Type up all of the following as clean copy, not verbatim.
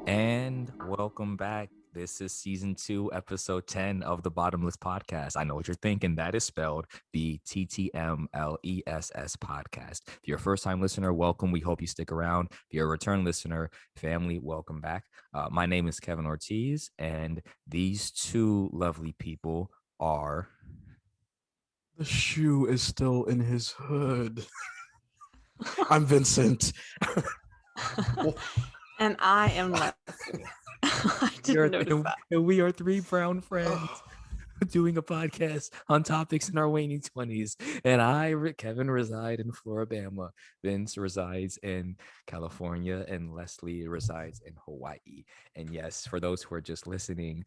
And welcome back. This is season 2, episode 10 of the Bottomless Podcast. I know what you're thinking. That is spelled BTTMLESS podcast. If you're a first time listener, welcome. We hope you stick around. If you're a return listener, family, welcome back. My name is Kevin Ortiz, and these two lovely people are. The shoe is still in his hood. I'm Vincent. And I am Leslie. I didn't notice that. And we are three brown friends doing a podcast on topics in our waning 20s. And Kevin, reside in Floribama. Vince resides in California, and Leslie resides in Hawaii. And yes, for those who are just listening,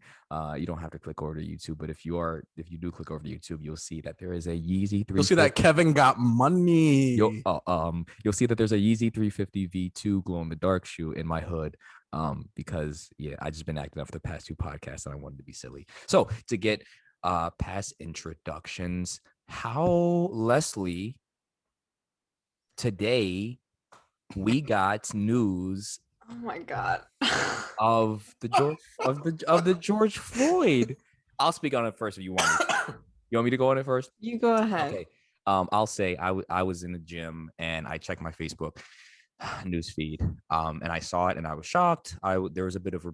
you don't have to click over to YouTube, but if you do click over to YouTube, you'll see that there is a Yeezy 350. You'll see that Kevin got money. You'll see that there's a Yeezy 350 V2 glow in the dark shoe in my hood. Because I just been acting up for the past 2 podcasts and I wanted to be silly. So to get past introductions, how, Leslie, today we got news Oh my god. of the George Floyd. I'll speak on it first if you want me. You want me to go on it first? You go ahead. Okay. I'll say I was in the gym and I checked my Facebook news feed, and I saw it and I was shocked. There was a bit of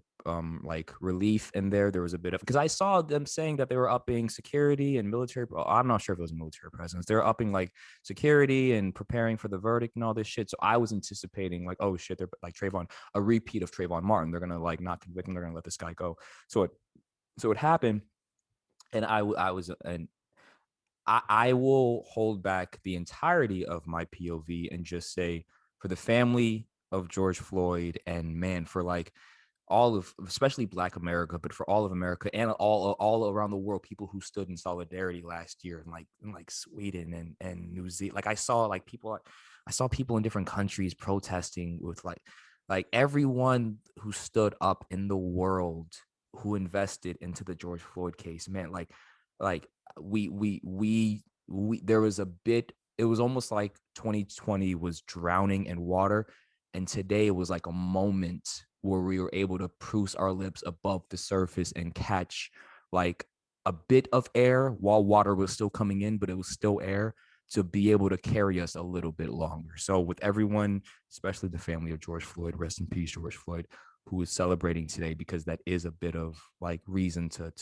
like relief in there. There was a bit of, because I saw them saying that they were upping security and military. I'm not sure if it was military presence. They're upping like security and preparing for the verdict and all this shit. So I was anticipating like, oh shit, they're like a repeat of Trayvon Martin. They're gonna like not convict him. They're gonna let this guy go. So it happened, and I will hold back the entirety of my POV and just say, for the family of George Floyd, and man, for like all of, especially Black America, but for all of America and all around the world, people who stood in solidarity last year in like Sweden and New Zealand. Like I saw people in different countries protesting with like everyone who stood up in the world who invested into the George Floyd case, man, like we there was a bit. It was almost like 2020 was drowning in water, and today it was like a moment where we were able to pruce our lips above the surface and catch like a bit of air while water was still coming in, but it was still air to be able to carry us a little bit longer. So with everyone, especially the family of George Floyd, rest in peace, George Floyd, who is celebrating today, because that is a bit of like reason to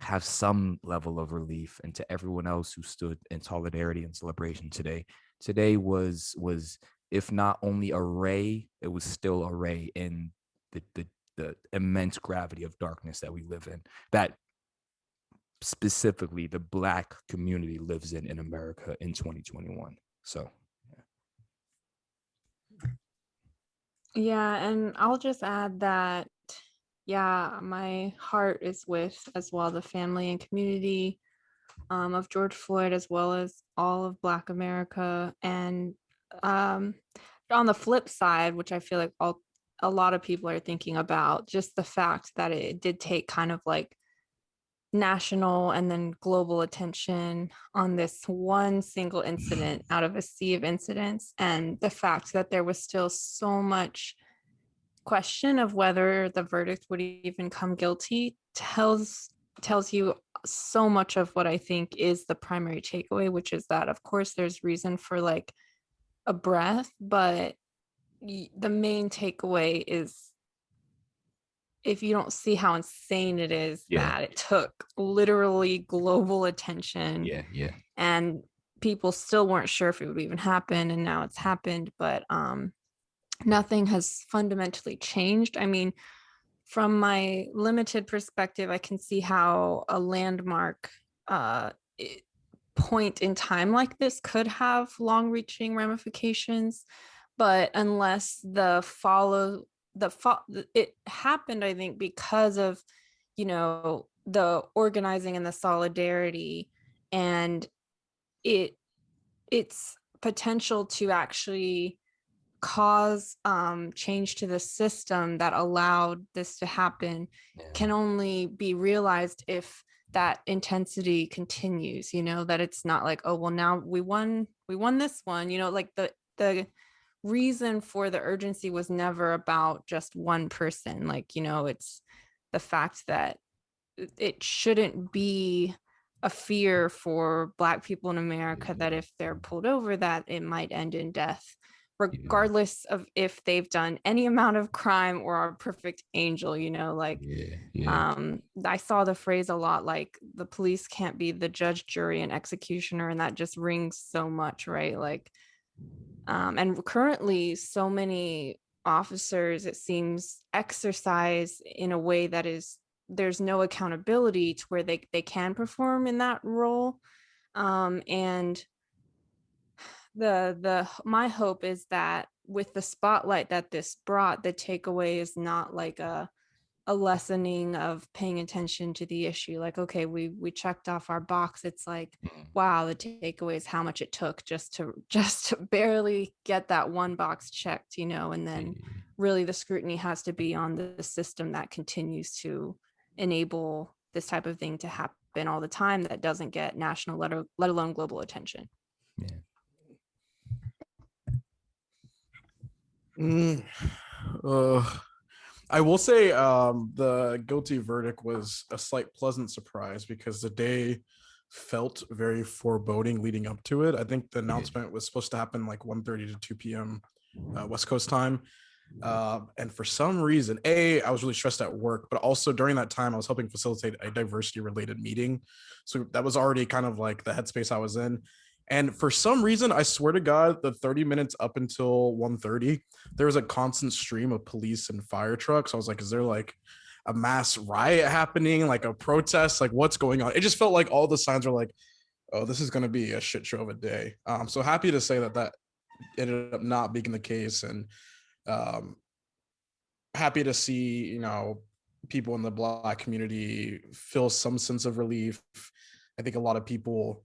have some level of relief, and to everyone else who stood in solidarity and celebration today was if not only a ray, it was still a ray in the immense gravity of darkness that we live in, that specifically the Black community lives in America in 2021. So Yeah, and I'll just add that, yeah, my heart is with as well the family and community of George Floyd, as well as all of Black America. And on the flip side, which I feel like a lot of people are thinking about, just the fact that it did take kind of like national and then global attention on this one single incident out of a sea of incidents, and the fact that there was still so much question of whether the verdict would even come guilty tells you so much of what I think is the primary takeaway, which is that of course there's reason for like a breath, but the main takeaway is, if you don't see how insane it is that it took literally global attention, and people still weren't sure if it would even happen, and now it's happened, but nothing has fundamentally changed. I mean, from my limited perspective, I can see how a landmark point in time like this could have long-reaching ramifications, but unless it happened, I think, because of, the organizing and the solidarity, and its potential to actually cause change to the system that allowed this to happen can only be realized if that intensity continues, that it's not like, oh well, now we won this one, like the reason for the urgency was never about just one person. Like, you know, it's the fact that it shouldn't be a fear for Black people in America that if they're pulled over, that it might end in death, regardless of if they've done any amount of crime or are a perfect angel, you know, like I saw the phrase a lot, like the police can't be the judge, jury, and executioner, and that just rings so much, right? Like and currently so many officers, it seems, exercise in a way that is, there's no accountability to where they can perform in that role. And the my hope is that with the spotlight that this brought, the takeaway is not like a lessening of paying attention to the issue. Like, okay, we checked off our box. It's like, wow, the takeaway is how much it took just to barely get that one box checked, you know. And then really the scrutiny has to be on the system that continues to enable this type of thing to happen all the time, that doesn't get national, let alone global attention. I will say the guilty verdict was a slight pleasant surprise because the day felt very foreboding leading up to it. I think the announcement was supposed to happen like 1:30 to 2 p.m. West Coast time. And for some reason, I was really stressed at work, but also during that time, I was helping facilitate a diversity related meeting. So that was already kind of like the headspace I was in. And for some reason, I swear to God, the 30 minutes up until 1:30, there was a constant stream of police and fire trucks. I was like, is there like a mass riot happening, like a protest? Like, what's going on? It just felt like all the signs were like, oh, this is going to be a shit show of a day. So happy to say that ended up not being the case. And happy to see, you know, people in the Black community feel some sense of relief. I think a lot of people,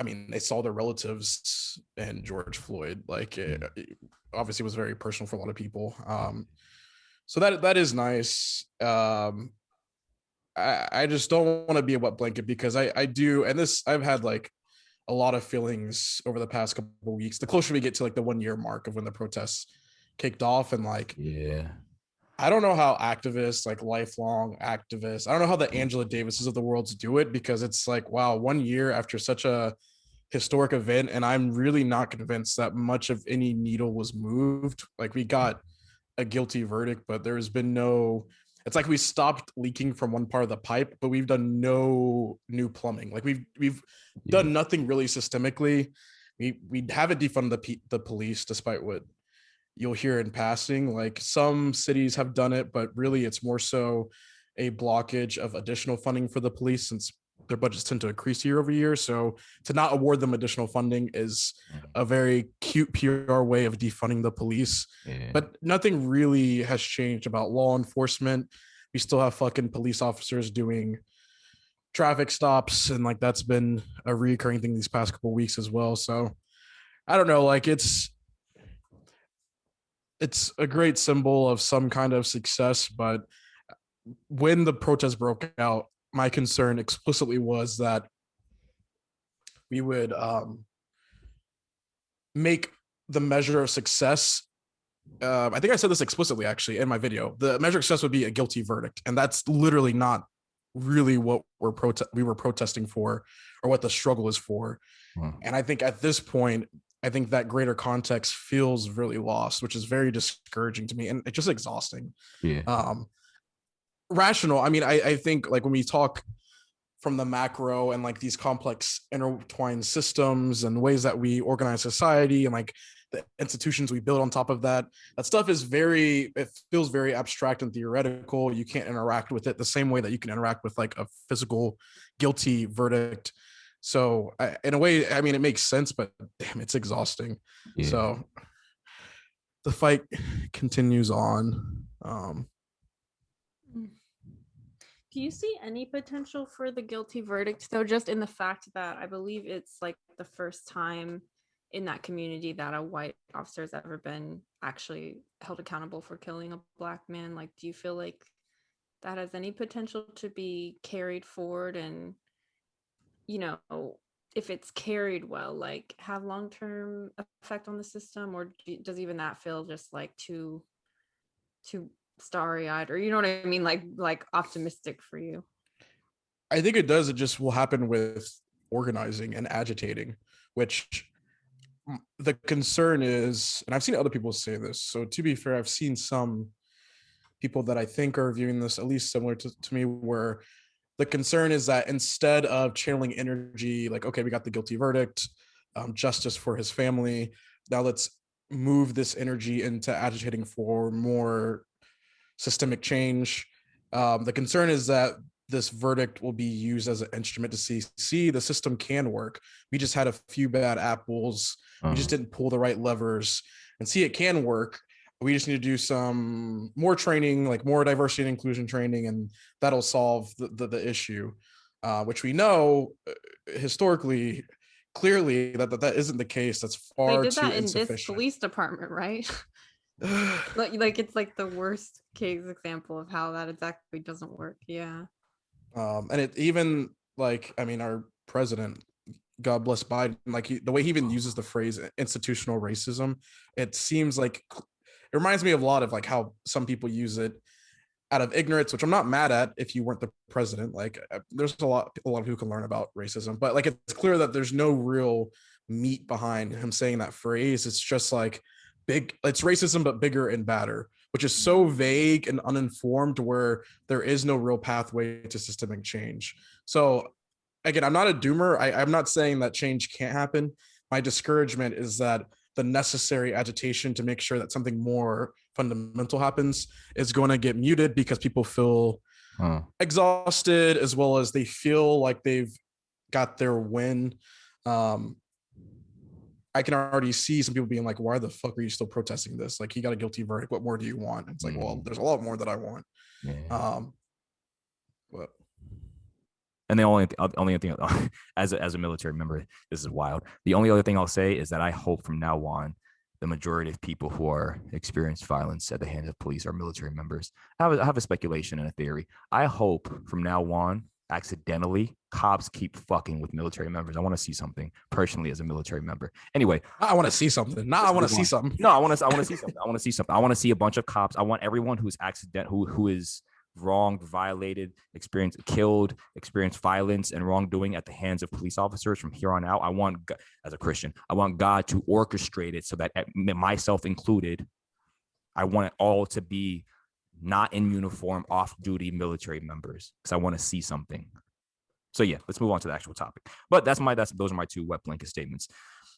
I mean, they saw their relatives and George Floyd. Like, it obviously was very personal for a lot of people. So that is nice. I just don't want to be a wet blanket because I do, and this I've had like a lot of feelings over the past couple of weeks. The closer we get to like the 1 year mark of when the protests kicked off, and like, I don't know how activists, like lifelong activists, I don't know how the Angela Davises of the world do it, because it's like, wow, 1 year after such a historic event, and I'm really not convinced that much of any needle was moved. Like, we got a guilty verdict, but there's been no, it's like we stopped leaking from one part of the pipe, but we've done no new plumbing. Like, we've done nothing really systemically. We haven't defunded the police, despite what you'll hear in passing. Like, some cities have done it, but really it's more so a blockage of additional funding for the police, since their budgets tend to increase year over year. So to not award them additional funding is a very cute PR way of defunding the police. But nothing really has changed about law enforcement. We still have fucking police officers doing traffic stops, and like, that's been a recurring thing these past couple of weeks as well. So I don't know, like, it's a great symbol of some kind of success. But when the protest broke out, my concern explicitly was that we would make the measure of success. I think I said this explicitly actually in my video. The measure of success would be a guilty verdict, and that's literally not really what we were protesting for, or what the struggle is for. And I think at this point, I think that greater context feels really lost, which is very discouraging to me, and it's just exhausting. Rational. I mean, I think, like, when we talk from the macro and like these complex intertwined systems and ways that we organize society, and like the institutions we build on top of that, that stuff is it feels very abstract and theoretical. You can't interact with it the same way that you can interact with like a physical guilty verdict. So in a way, I mean, it makes sense, but damn, it's exhausting. So the fight continues on. Do you see any potential for the guilty verdict, though, just in the fact that I believe it's like the first time in that community that a white officer has ever been actually held accountable for killing a Black man? Like, do you feel like that has any potential to be carried forward and, you know, if it's carried well, like have long-term effect on the system, or does even that feel just like too starry-eyed, or you know what I mean, like optimistic for you? I think it does. It just will happen with organizing and agitating, which the concern is, and I've seen other people say this. So to be fair, I've seen some people that I think are viewing this at least similar to me, where the concern is that instead of channeling energy, like, okay, we got the guilty verdict, justice for his family, now let's move this energy into agitating for more systemic change. The concern is that this verdict will be used as an instrument to see the system can work. We just had a few bad apples. We just didn't pull the right levers, and see, it can work. We just need to do some more training, like more diversity and inclusion training, and that'll solve the issue, which we know historically clearly that isn't the case. That's They far did too that in this insufficient. police department, right? Like it's like the worst case example of how that exactly doesn't work. Yeah. And it even, like, I mean, our president, God bless Biden, like the way he even uses the phrase institutional racism, it seems like it reminds me of a lot of like how some people use it out of ignorance, which I'm not mad at. If you weren't the president, like there's a lot of people can learn about racism, but like it's clear that there's no real meat behind him saying that phrase. It's just like it's racism but bigger and badder, which is so vague and uninformed, where there is no real pathway to systemic change. So again, I'm not a doomer. I'm not saying that change can't happen. My discouragement is that the necessary agitation to make sure that something more fundamental happens is going to get muted because people feel exhausted, as well as they feel like they've got their win. I can already see some people being like, why the fuck are you still protesting this? Like, he got a guilty verdict. What more do you want? It's like, well, there's a lot more that I want. But And the only thing, as a military member, this is wild. The only other thing I'll say is that I hope from now on, the majority of people who are experienced violence at the hands of police are military members. I have a speculation and a theory. I hope from now on, accidentally, cops keep fucking with military members. I want to see something personally as a military member. Anyway, I want to see something. I want to see something. No, I want to see something. I want to see something. I want to see a bunch of cops. I want everyone who's who is wronged, violated, killed, experienced violence and wrongdoing at the hands of police officers from here on out. I want, as a Christian, I want God to orchestrate it so that, myself included, I want it all to be not in uniform, off-duty military members, because I want to see something. So yeah, let's move on to the actual topic. But those are my two wet blanket statements.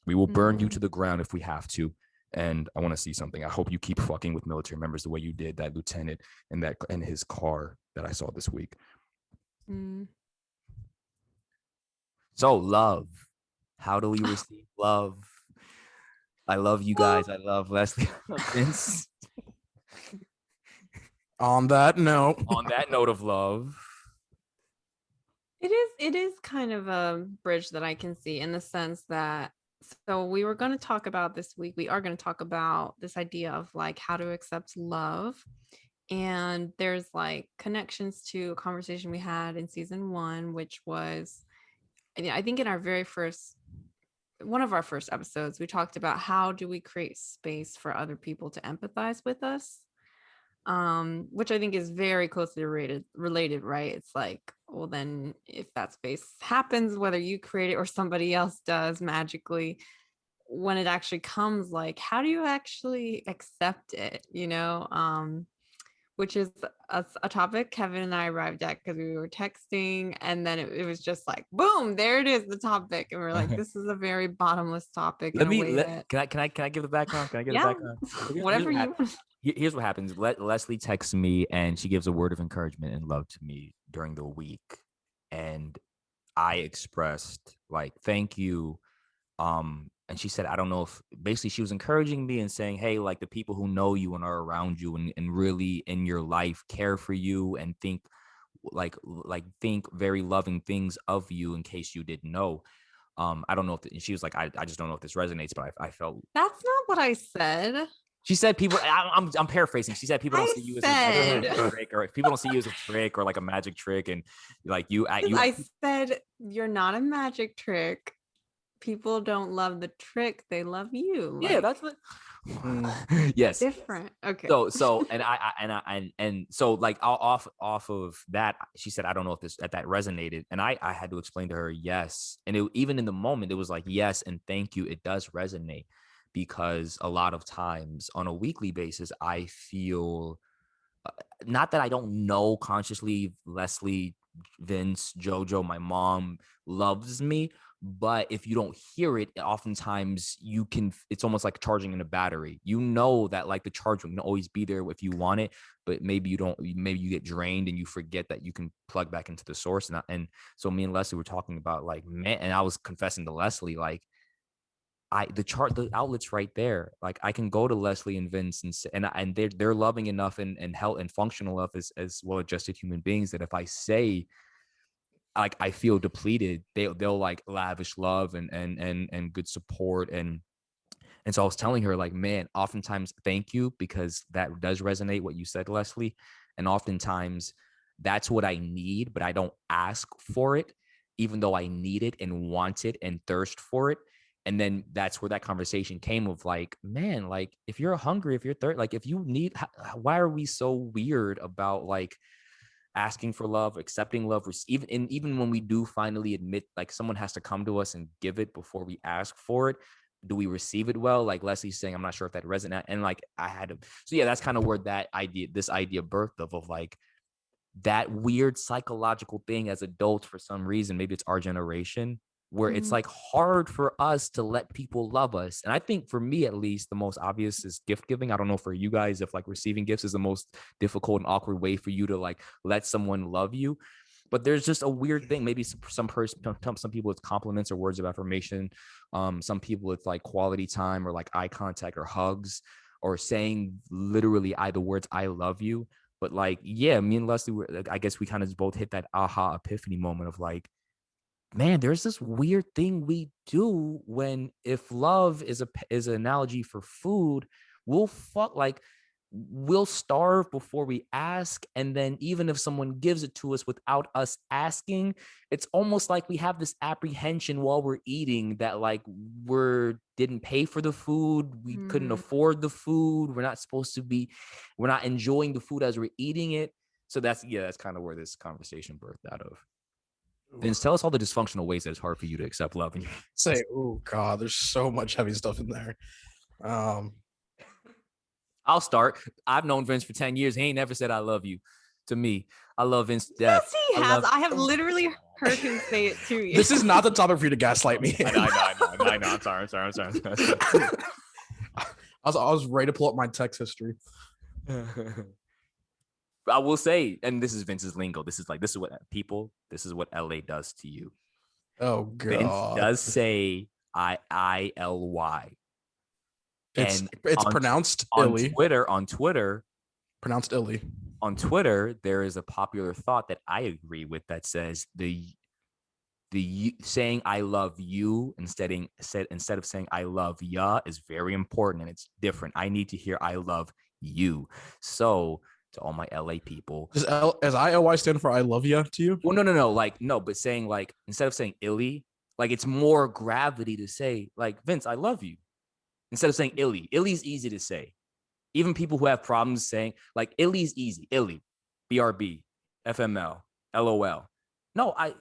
We will burn you to the ground if we have to. And I want to see something. I hope you keep fucking with military members the way you did that lieutenant in his car that I saw this week. So love. How do we receive love? I love you guys. I love Leslie. Vince. On that note of love. It is kind of a bridge that I can see, in the sense that, so we were going to talk about this week, we are going to talk about this idea of like how to accept love. And there's like connections to a conversation we had in season 1, which was, I think in one of our first episodes, we talked about how do we create space for other people to empathize with us, which I think is very closely related, right? It's like, well, then if that space happens, whether you create it or somebody else does magically, when it actually comes, like, how do you actually accept it, which is a topic Kevin and I arrived at because we were texting, and then it was just like, boom, there it is, the topic. And we're like, this is a very bottomless topic. Can I give the background? Can I give the background? Whatever you want. Here's what happens. Leslie texts me and she gives a word of encouragement and love to me during the week. And I expressed like, thank you. And she said, I don't know if, basically she was encouraging me and saying, hey, like the people who know you and are around you and really in your life care for you and think very loving things of you in case you didn't know. I don't know if she was like, I just don't know if this resonates, but I felt. That's not what I said. She said people, I'm paraphrasing. She said people don't see you as a magic trick, or people don't see you as a trick or like a magic trick. And like I said, you're not a magic trick. people don't love the trick, they love you. Yeah, Like, that's what. Yes. different. Okay. So and so like off of that, she said, I don't know if that resonated, and I had to explain to her, yes, and even in the moment it was like, yes and thank you, it does resonate, because a lot of times on a weekly basis I feel, not that I don't know consciously, Leslie, Vince, Jojo, my mom loves me, but if you don't hear it, oftentimes it's almost like charging in a battery. You know that like the charge can always be there if you want it, but maybe you don't, maybe you get drained and you forget that you can plug back into the source. And so me and Leslie were talking about like, man, and I was confessing to Leslie, like, the outlet's right there. Like I can go to Leslie and Vince and they're loving enough and health and functional enough as well adjusted human beings that if I say like I feel depleted, they'll like lavish love and good support. And so I was telling her like, man, oftentimes thank you, because that does resonate what you said, Leslie. And oftentimes that's what I need, but I don't ask for it, even though I need it and want it and thirst for it. And then that's where that conversation came of like, man, like if you're hungry, if you're thirsty, like if you need, why are we so weird about like asking for love, accepting love, even when we do finally admit, like someone has to come to us and give it before we ask for it, do we receive it well? Like Leslie's saying, I'm not sure if that resonates. And like I had to, so yeah, that's kind of where this idea birthed of like that weird psychological thing as adults for some reason, maybe it's our generation, where it's like hard for us to let people love us. And I think for me, at least, the most obvious is gift giving. I don't know for you guys if like receiving gifts is the most difficult and awkward way for you to like let someone love you. But there's just a weird thing. Maybe some people it's compliments or words of affirmation. Some people it's like quality time or like eye contact or hugs or saying literally the words "I love you." But like, yeah, me and Leslie, I guess we kind of both hit that aha epiphany moment of like, man, there's this weird thing we do when if love is an analogy for food, we'll starve before we ask. And then even if someone gives it to us without us asking, it's almost like we have this apprehension while we're eating that like didn't pay for the food, we couldn't afford the food, we're not enjoying the food as we're eating it. So that's kind of where this conversation birthed out of. Vince, tell us all the dysfunctional ways that it's hard for you to accept love. Say, oh God, there's so much heavy stuff in there. I'll start. I've known Vince for 10 years. He ain't never said I love you to me. I love Vince to death. Yes, he has. I have literally heard him say it to you. This is not the topic for you to gaslight me. I know. I'm sorry. I was ready to pull up my text history. I will say, and this is Vince's lingo. This is what LA does to you. Oh God. Vince does say ILY. It's pronounced illy. On Twitter, pronounced illy. On Twitter, there is a popular thought that I agree with that says the saying I love you instead of saying I love ya is very important, and it's different. I need to hear I love you. So to all my LA people, does ILY stand for I love ya to you? Well, no. Like no, but saying like instead of saying illy, like it's more gravity to say like Vince, I love you. Instead of saying illy. Illy's easy to say. Even people who have problems saying like illy's easy. Illy, BRB, FML, LOL. No, I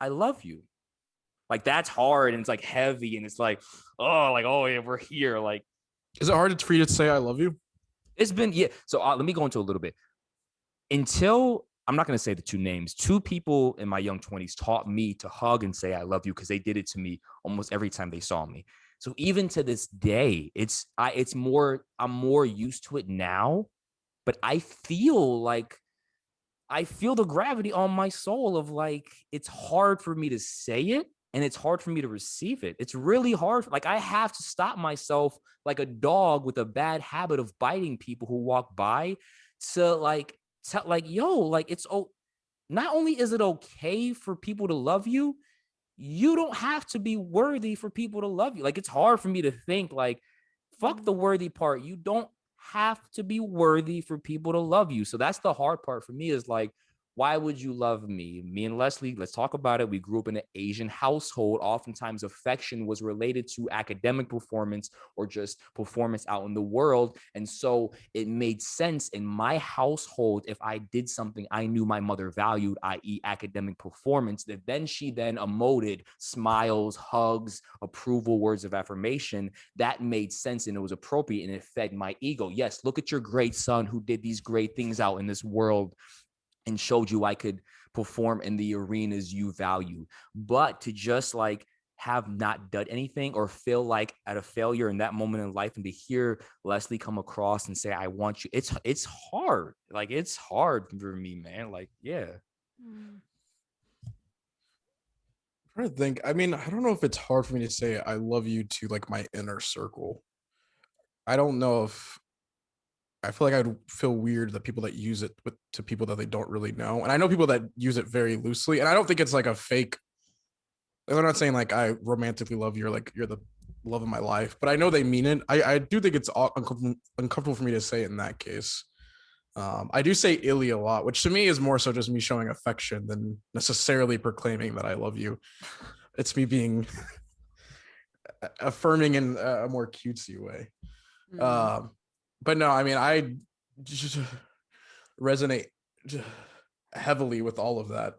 love you. Like that's hard and it's like heavy and it's like, oh yeah, we're here. Like, is it hard for you to say I love you? It's been, yeah. So let me go into a little bit. Until I'm not going to say the two names. Two people in my young 20s taught me to hug and say I love you because they did it to me almost every time they saw me. So even to this day, I'm more used to it now, but I feel the gravity on my soul of like, it's hard for me to say it and it's hard for me to receive it. It's really hard. Like I have to stop myself like a dog with a bad habit of biting people who walk by to like, not only is it okay for people to love you, you don't have to be worthy for people to love you. Like, it's hard for me to think like, fuck the worthy part. You don't have to be worthy for people to love you. So that's the hard part for me is like, why would you love me? Me and Leslie, let's talk about it. We grew up in an Asian household. Oftentimes, affection was related to academic performance or just performance out in the world. And so it made sense in my household, if I did something I knew my mother valued, i.e. academic performance, that then she then emoted smiles, hugs, approval, words of affirmation. That made sense and it was appropriate and it fed my ego. Yes, look at your great son who did these great things out in this world and showed you I could perform in the arenas you value. But to just like have not done anything or feel like at a failure in that moment in life, and to hear Leslie come across and say, I want you, it's hard. Like, it's hard for me, man. Like, yeah. Mm. I'm trying to think. I mean, I don't know if it's hard for me to say I love you to like my inner circle. I don't know if I feel like I'd feel weird that people that use it to people that they don't really know. And I know people that use it very loosely. And I don't think it's like a fake. I'm not saying like I romantically love you or like you're the love of my life, but I know they mean it. I do think it's uncomfortable for me to say it in that case. I do say illy a lot, which to me is more so just me showing affection than necessarily proclaiming that I love you. It's me being affirming in a more cutesy way. But no, I mean, I just resonate heavily with all of that.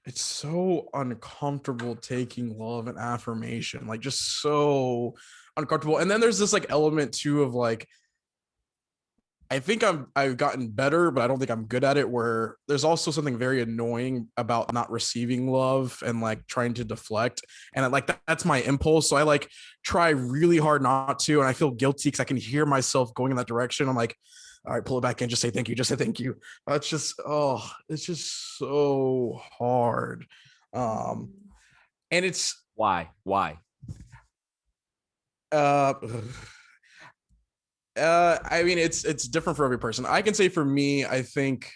It's so uncomfortable taking love and affirmation, like just so uncomfortable. And then there's this like element too of like, I think I've gotten better, but I don't think I'm good at it, where there's also something very annoying about not receiving love and like trying to deflect. And like that's my impulse. So I like try really hard not to. And I feel guilty because I can hear myself going in that direction. I'm like, all right, pull it back in. Just say thank you. Just say thank you. It's just, oh, it's just so hard. And it's Why? uh I mean, it's different for every person. I can say for me, I think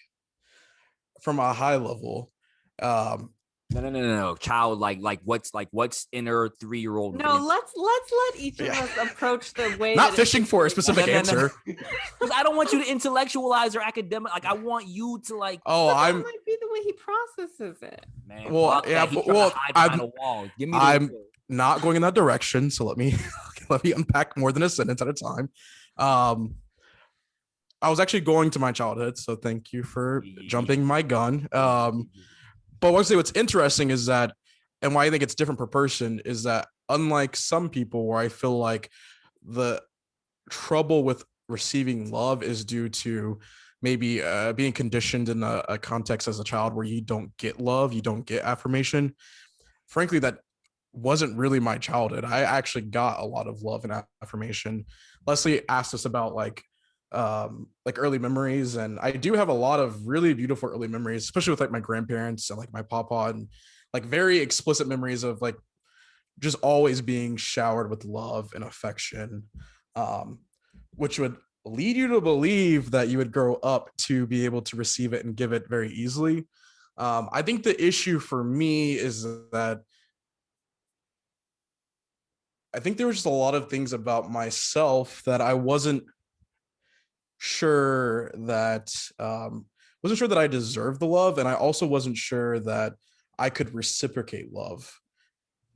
from a high level, No. Child, like what's inner 3-year-old? No, let's let each of us approach the way. Not fishing for a specific answer. Because I don't want you to intellectualize or academic. Like, I want you to like. Oh, that might be the way he processes it. Man, well, yeah, he's well, hide behind a wall. Give me. I'm not going in that direction. So let me unpack more than a sentence at a time. I was actually going to my childhood, so thank you for jumping my gun. But I say what's interesting is that, and why I think it's different per person, is that unlike some people where I feel like the trouble with receiving love is due to maybe being conditioned in a context as a child where you don't get love, you don't get affirmation. Frankly, that wasn't really my childhood. I actually got a lot of love and affirmation. Leslie asked us about like early memories, and I do have a lot of really beautiful early memories, especially with like my grandparents and like my papa, and like very explicit memories of like just always being showered with love and affection, which would lead you to believe that you would grow up to be able to receive it and give it very easily. I think the issue for me is that I think there was just a lot of things about myself that I wasn't sure that I deserved the love, and I also wasn't sure that I could reciprocate love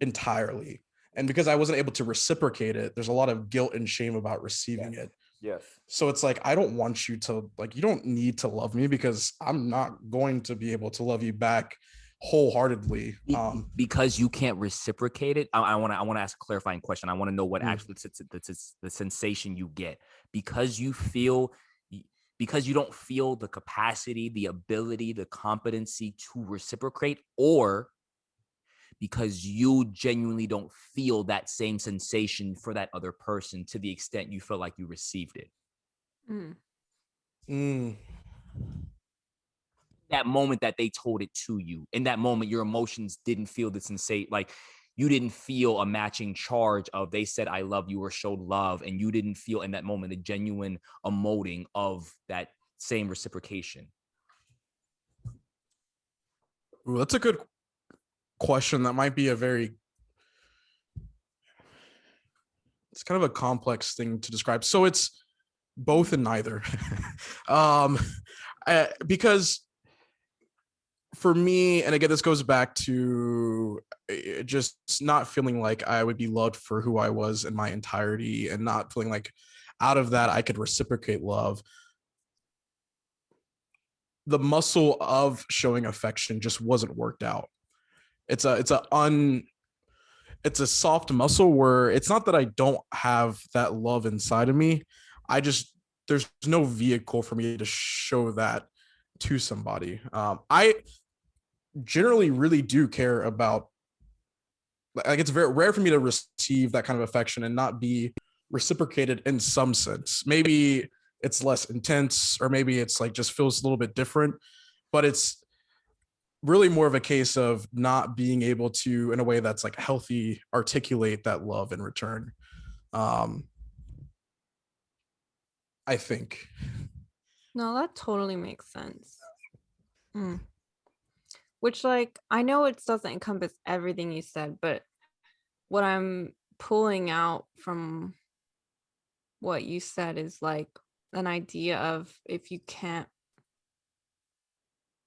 entirely. And because I wasn't able to reciprocate it, there's a lot of guilt and shame about receiving it. Yes. So it's like, I don't want you to like, you don't need to love me because I'm not going to be able to love you back wholeheartedly. Because you can't reciprocate it. I want to ask a clarifying question. I want to know what actually the sensation you get because you don't feel the capacity, the ability, the competency to reciprocate, or because you genuinely don't feel that same sensation for that other person to the extent you feel like you received it. That moment that they told it to you, in that moment, your emotions didn't feel the sensation. Like, you didn't feel a matching charge of they said I love you or showed love, and you didn't feel in that moment a genuine emoting of that same reciprocation. Ooh, that's a good question. That might be it's kind of a complex thing to describe. So it's both and neither. Because for me, and again, this goes back to just not feeling like I would be loved for who I was in my entirety, and not feeling like out of that I could reciprocate love. The muscle of showing affection just wasn't worked out. It's a soft muscle where it's not that I don't have that love inside of me. I just, there's no vehicle for me to show that to somebody. I generally really do care about, like, it's very rare for me to receive that kind of affection and not be reciprocated in some sense. Maybe it's less intense, or maybe it's like just feels a little bit different, but it's really more of a case of not being able to, in a way that's like healthy, articulate that love in return. um I think. No, that totally makes sense. Mm. Which, like, I know it doesn't encompass everything you said, but what I'm pulling out from what you said is like an idea of, if you can't,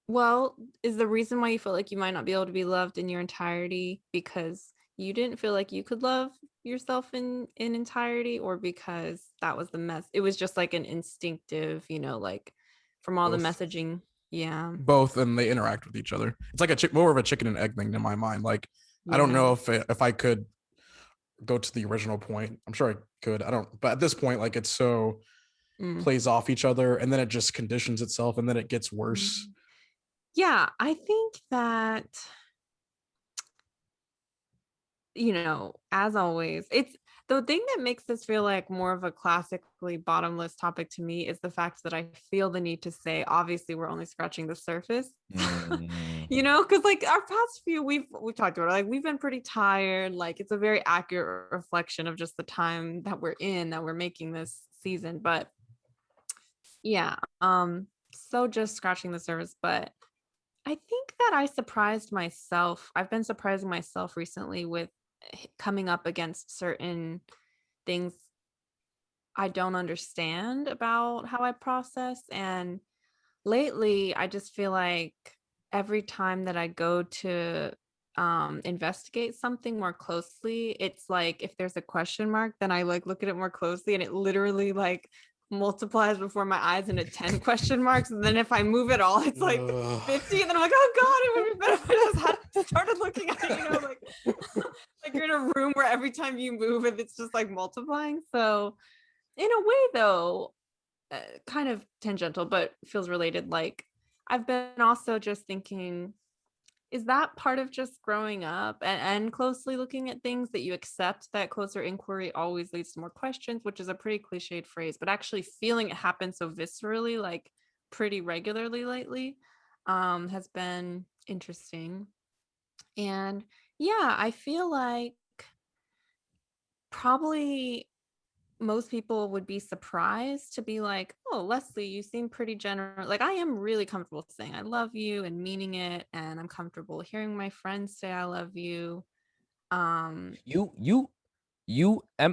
well, is the reason why you feel like you might not be able to be loved in your entirety because you didn't feel like you could love yourself in entirety, or because that was the mess, it was just like an instinctive, like from all the Both. messaging. Yeah. Both, and they interact with each other. It's like more of a chicken and egg thing in my mind. Like, I don't Yeah. know if I could go to the original point. I'm sure I could. I don't, but at this point, like, it's so Mm. plays off each other, and then it just conditions itself, and then it gets worse. Yeah, I think that, as always, it's the thing that makes this feel like more of a classically bottomless topic to me is the fact that I feel the need to say, obviously, we're only scratching the surface. Because like our past few, we've talked about it, like we've been pretty tired. Like it's a very accurate reflection of just the time that we're in, that we're making this season. But yeah, so just scratching the surface. But I think that I surprised myself. I've been surprising myself recently with coming up against certain things I don't understand about how I process. And lately, I just feel like every time that I go to investigate something more closely, it's like if there's a question mark, then I like look at it more closely, and it literally like multiplies before my eyes into 10 question marks. And then if I move it all, it's like 50. And then I'm like, oh God, it would be better if I just had started looking at it, like like you're in a room where every time you move it, it's just like multiplying. So in a way, though, kind of tangential, but feels related. Like I've been also just thinking, is that part of just growing up and closely looking at things, that you accept that closer inquiry always leads to more questions, which is a pretty cliched phrase, but actually feeling it happen so viscerally, like pretty regularly lately, has been interesting. And yeah, I feel like probably most people would be surprised to be like, oh, Leslie, you seem pretty generous. Like I am really comfortable saying I love you and meaning it, and I'm comfortable hearing my friends say I love you.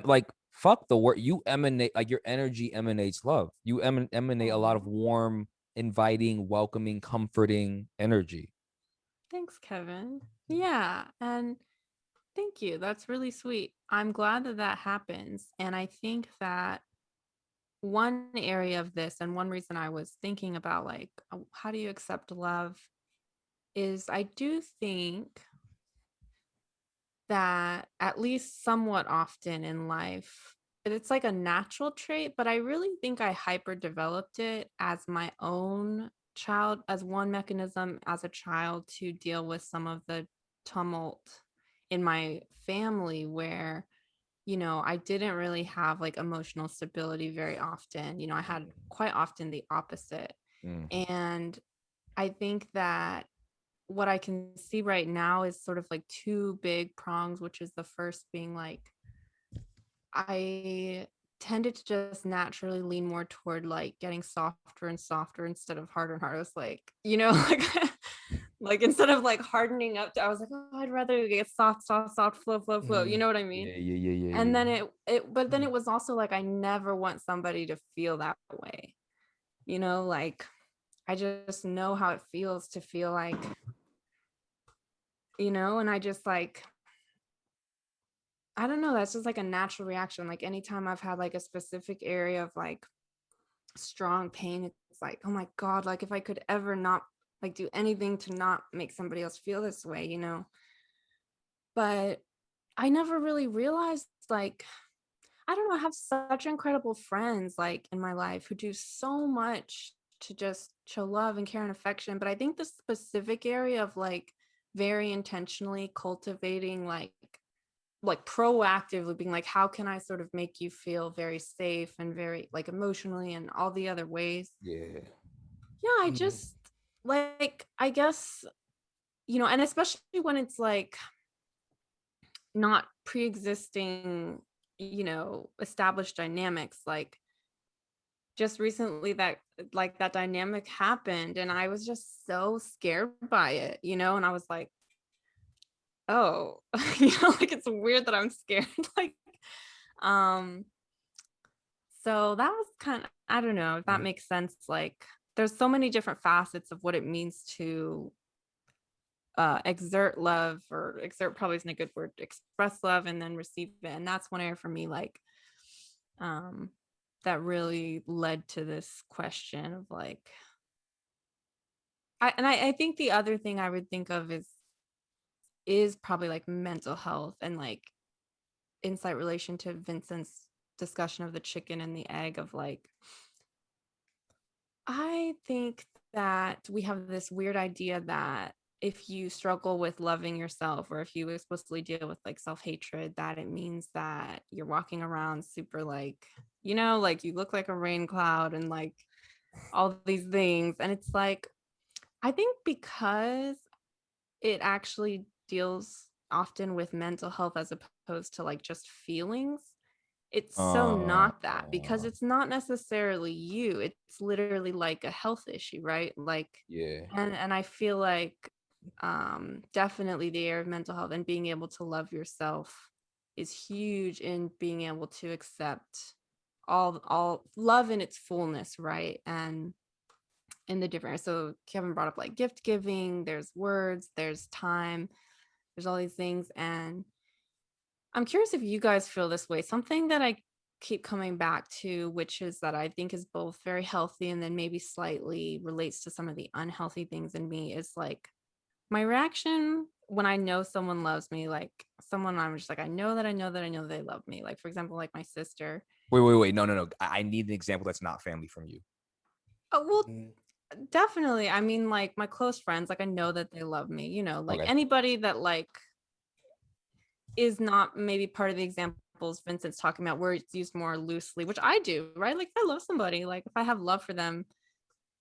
Like, fuck the word, you emanate, like your energy emanates love. You emanate a lot of warm, inviting, welcoming, comforting energy. Thanks, Kevin. Yeah, and thank you. That's really sweet. I'm glad that that happens. And I think that one area of this, and one reason I was thinking about like, how do you accept love, is I do think that at least somewhat often in life, it's like a natural trait, but I really think I hyper developed it as my own child, as one mechanism as a child to deal with some of the tumult in my family, where I didn't really have like emotional stability very often. I had quite often the opposite. And I think that what I can see right now is sort of like two big prongs, which is the first being like, I tended to just naturally lean more toward like getting softer and softer instead of harder and harder. It's like, like like instead of like hardening up, I was like, oh, I'd rather get soft, soft, soft, flow, flow, flow. You know what I mean? Yeah. And then but then it was also like, I never want somebody to feel that way. Like I just know how it feels to feel like, and I just like, I don't know, that's just like a natural reaction. Like anytime I've had like a specific area of like strong pain, it's like, oh my God, like if I could ever not like do anything to not make somebody else feel this way, but I never really realized, like, I don't know, I have such incredible friends like in my life who do so much to just show love and care and affection. But I think the specific area of like very intentionally cultivating like proactively being like, how can I sort of make you feel very safe and very like emotionally and all the other ways. Yeah. Yeah, I just like, I guess, and especially when it's like not pre-existing, established dynamics, like just recently that like that dynamic happened and I was just so scared by it, and I was like, oh, like it's weird that I'm scared. Like, um, so that was kind of, I don't know if that makes sense. Like there's so many different facets of what it means to exert love, or exert probably isn't a good word, express love and then receive it. And that's one area for me, like, that really led to this question of like, I think the other thing I would think of is probably like mental health and like insight relation to Vincent's discussion of the chicken and the egg of like, I think that we have this weird idea that if you struggle with loving yourself, or if you explicitly deal with like self-hatred, that it means that you're walking around super like, like you look like a rain cloud and like all these things. And it's like, I think because it actually deals often with mental health as opposed to like just feelings, it's so not that, because it's not necessarily you, it's literally like a health issue, right? Like, Yeah. and I feel like definitely the area of mental health and being able to love yourself is huge in being able to accept all love in its fullness, right? And in the different, so Kevin brought up like gift giving, there's words, there's time, there's all these things. And I'm curious if you guys feel this way. Something that I keep coming back to, which is that I think is both very healthy and then maybe slightly relates to some of the unhealthy things in me, is like my reaction when I know someone loves me, like someone I'm just like, I know that they love me. Like, for example, like my sister. Wait. No. I need an example that's not family from you. Oh, well, definitely. I mean, like my close friends, like I know that they love me, like Okay. anybody that like is not maybe part of the examples Vincent's talking about where it's used more loosely, which I do, right? Like if I love somebody, like if I have love for them,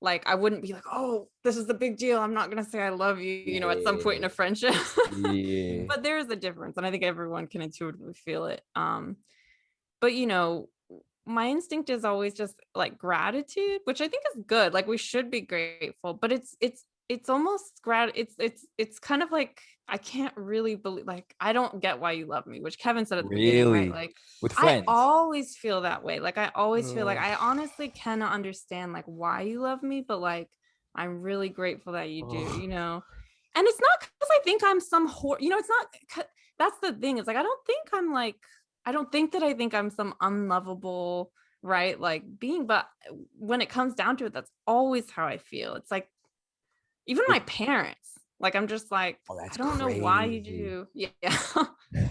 like I wouldn't be like, oh, this is the big deal, I'm not gonna say I love you, at some point in a friendship. Yeah. But there is a difference, and I think everyone can intuitively feel it. But my instinct is always just like gratitude, which I think is good. Like we should be grateful, but it's almost it's kind of like I can't really believe, like I don't get why you love me, which Kevin said at the beginning, right? Really? Like With I friends? always feel that way. Like I always feel like I honestly cannot understand like why you love me, but like I'm really grateful that you do. And it's not because I think I'm some it's not. That's the thing. It's like I don't think that I think I'm some unlovable, right? Like being, but when it comes down to it, that's always how I feel. It's like even my parents, like I'm just like, Oh, that's I don't know why you crazy. do. Yeah.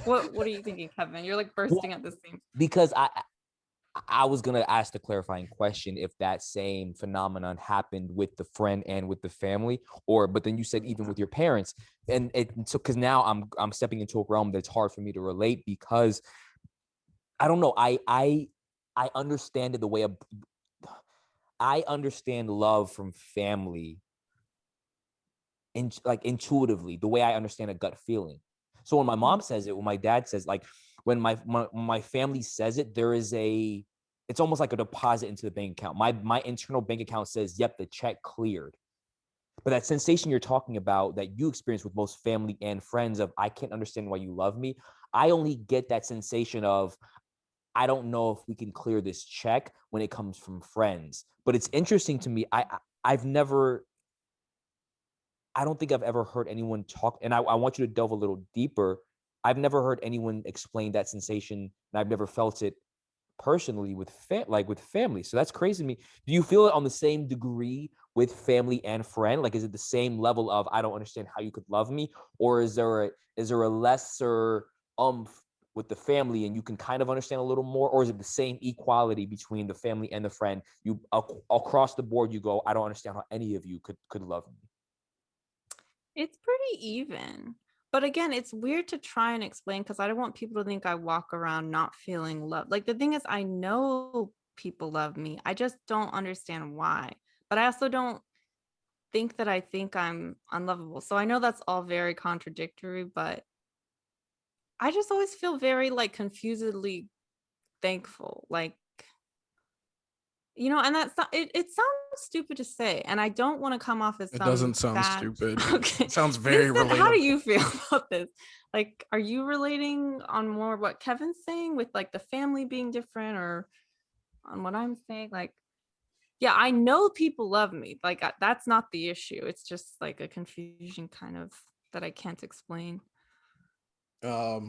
What are you thinking, Kevin? You're like bursting at the seams. Because I was gonna ask the clarifying question if that same phenomenon happened with the friend and with the family, but then you said even with your parents, and so because now I'm stepping into a realm that's hard for me to relate, because I don't know, I understand it the way I understand love from family like intuitively, the way I understand a gut feeling. So when my mom says it, when my dad says, like when my family says it, it's almost like a deposit into the bank account. My internal bank account says, yep, the check cleared. But that sensation you're talking about that you experience with most family and friends of, I can't understand why you love me, I only get that sensation of, I don't know if we can clear this check when it comes from friends. But it's interesting to me. I've never, I don't think I've ever heard anyone talk, and I want you to delve a little deeper. I've never heard anyone explain that sensation, and I've never felt it personally with with family. So that's crazy to me. Do you feel it on the same degree with family and friend? Like, is it the same level of I don't understand how you could love me, or is there a lesser with the family and you can kind of understand a little more, or is it the same equality between the family and the friend? You across the board, you go, I don't understand how any of you could love me. It's pretty even. But again, it's weird to try and explain because I don't want people to think I walk around not feeling loved. Like the thing is, I know people love me. I just don't understand why. But I also don't think that I think I'm unlovable. So I know that's all very contradictory, but I just always feel very like confusedly thankful. Like, and that's not, it sounds stupid to say, and I don't want to come off as It some doesn't sound bad. stupid. Okay. It sounds very Vincent, how do relatable. you feel about this? Like, are you relating on more what Kevin's saying with like the family being different, or on what I'm saying? Like, yeah, I know people love me. Like, that's not the issue. It's just like a confusion kind of that I can't explain. I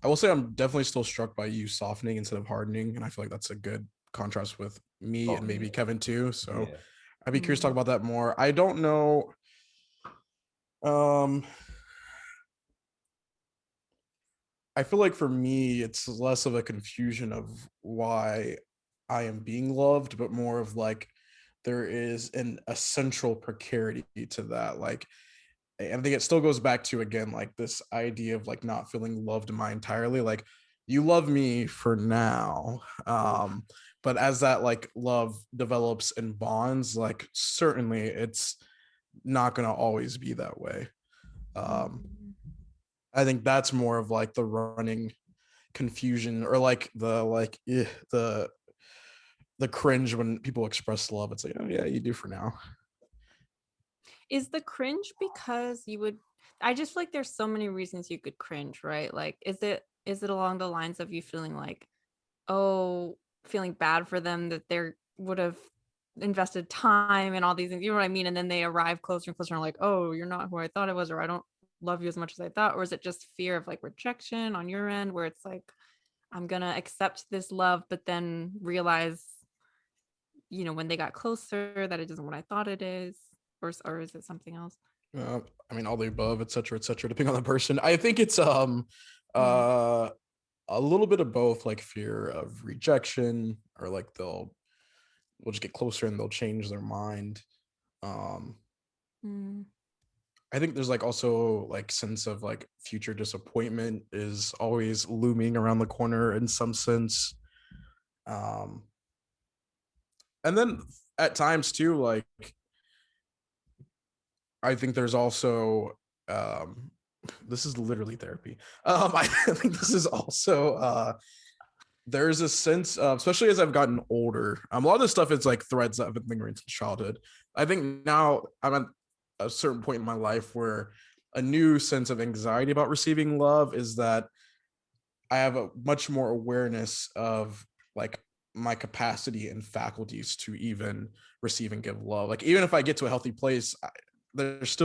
will say I'm definitely still struck by you softening instead of hardening, and I feel like that's a good contrast with me and maybe Kevin too. So I'd be curious to talk about that more. I don't know. Um, I feel like for me, it's less of a confusion of why I am being loved, but more of like there is an essential precarity to that. Like, and I think it still goes back to again like this idea of like not feeling loved my entirely. Like you love me for now, but as that like love develops and bonds, like certainly it's not going to always be that way. Um, I think that's more of like the running confusion or like the cringe when people express love. It's like, oh yeah, you do for now. Is the cringe because you would, I just feel like there's so many reasons you could cringe, right? Like, is it along the lines of you feeling like, oh, feeling bad for them that they would have invested time and all these things, you know what I mean? And then they arrive closer and closer and are like, oh, you're not who I thought I was, or I don't love you as much as I thought. Or is it just fear of like rejection on your end where it's like, I'm gonna accept this love, but then realize, when they got closer that it isn't what I thought it is, or is it something else? I mean, all the above, et cetera, depending on the person. I think it's Mm. uh a little bit of both, like fear of rejection, or like we'll just get closer and they'll change their mind. Um, Mm. I think there's like also like sense of like future disappointment is always looming around the corner in some sense. Um, and then at times too, like I think there's also this is literally therapy. I think this is also there's a sense of, especially as I've gotten older, a lot of this stuff is like threads that I've been lingering since childhood. I think now I'm at a certain point in my life where a new sense of anxiety about receiving love is that I have a much more awareness of like my capacity and faculties to even receive and give love. Like even if I get to a healthy place, there's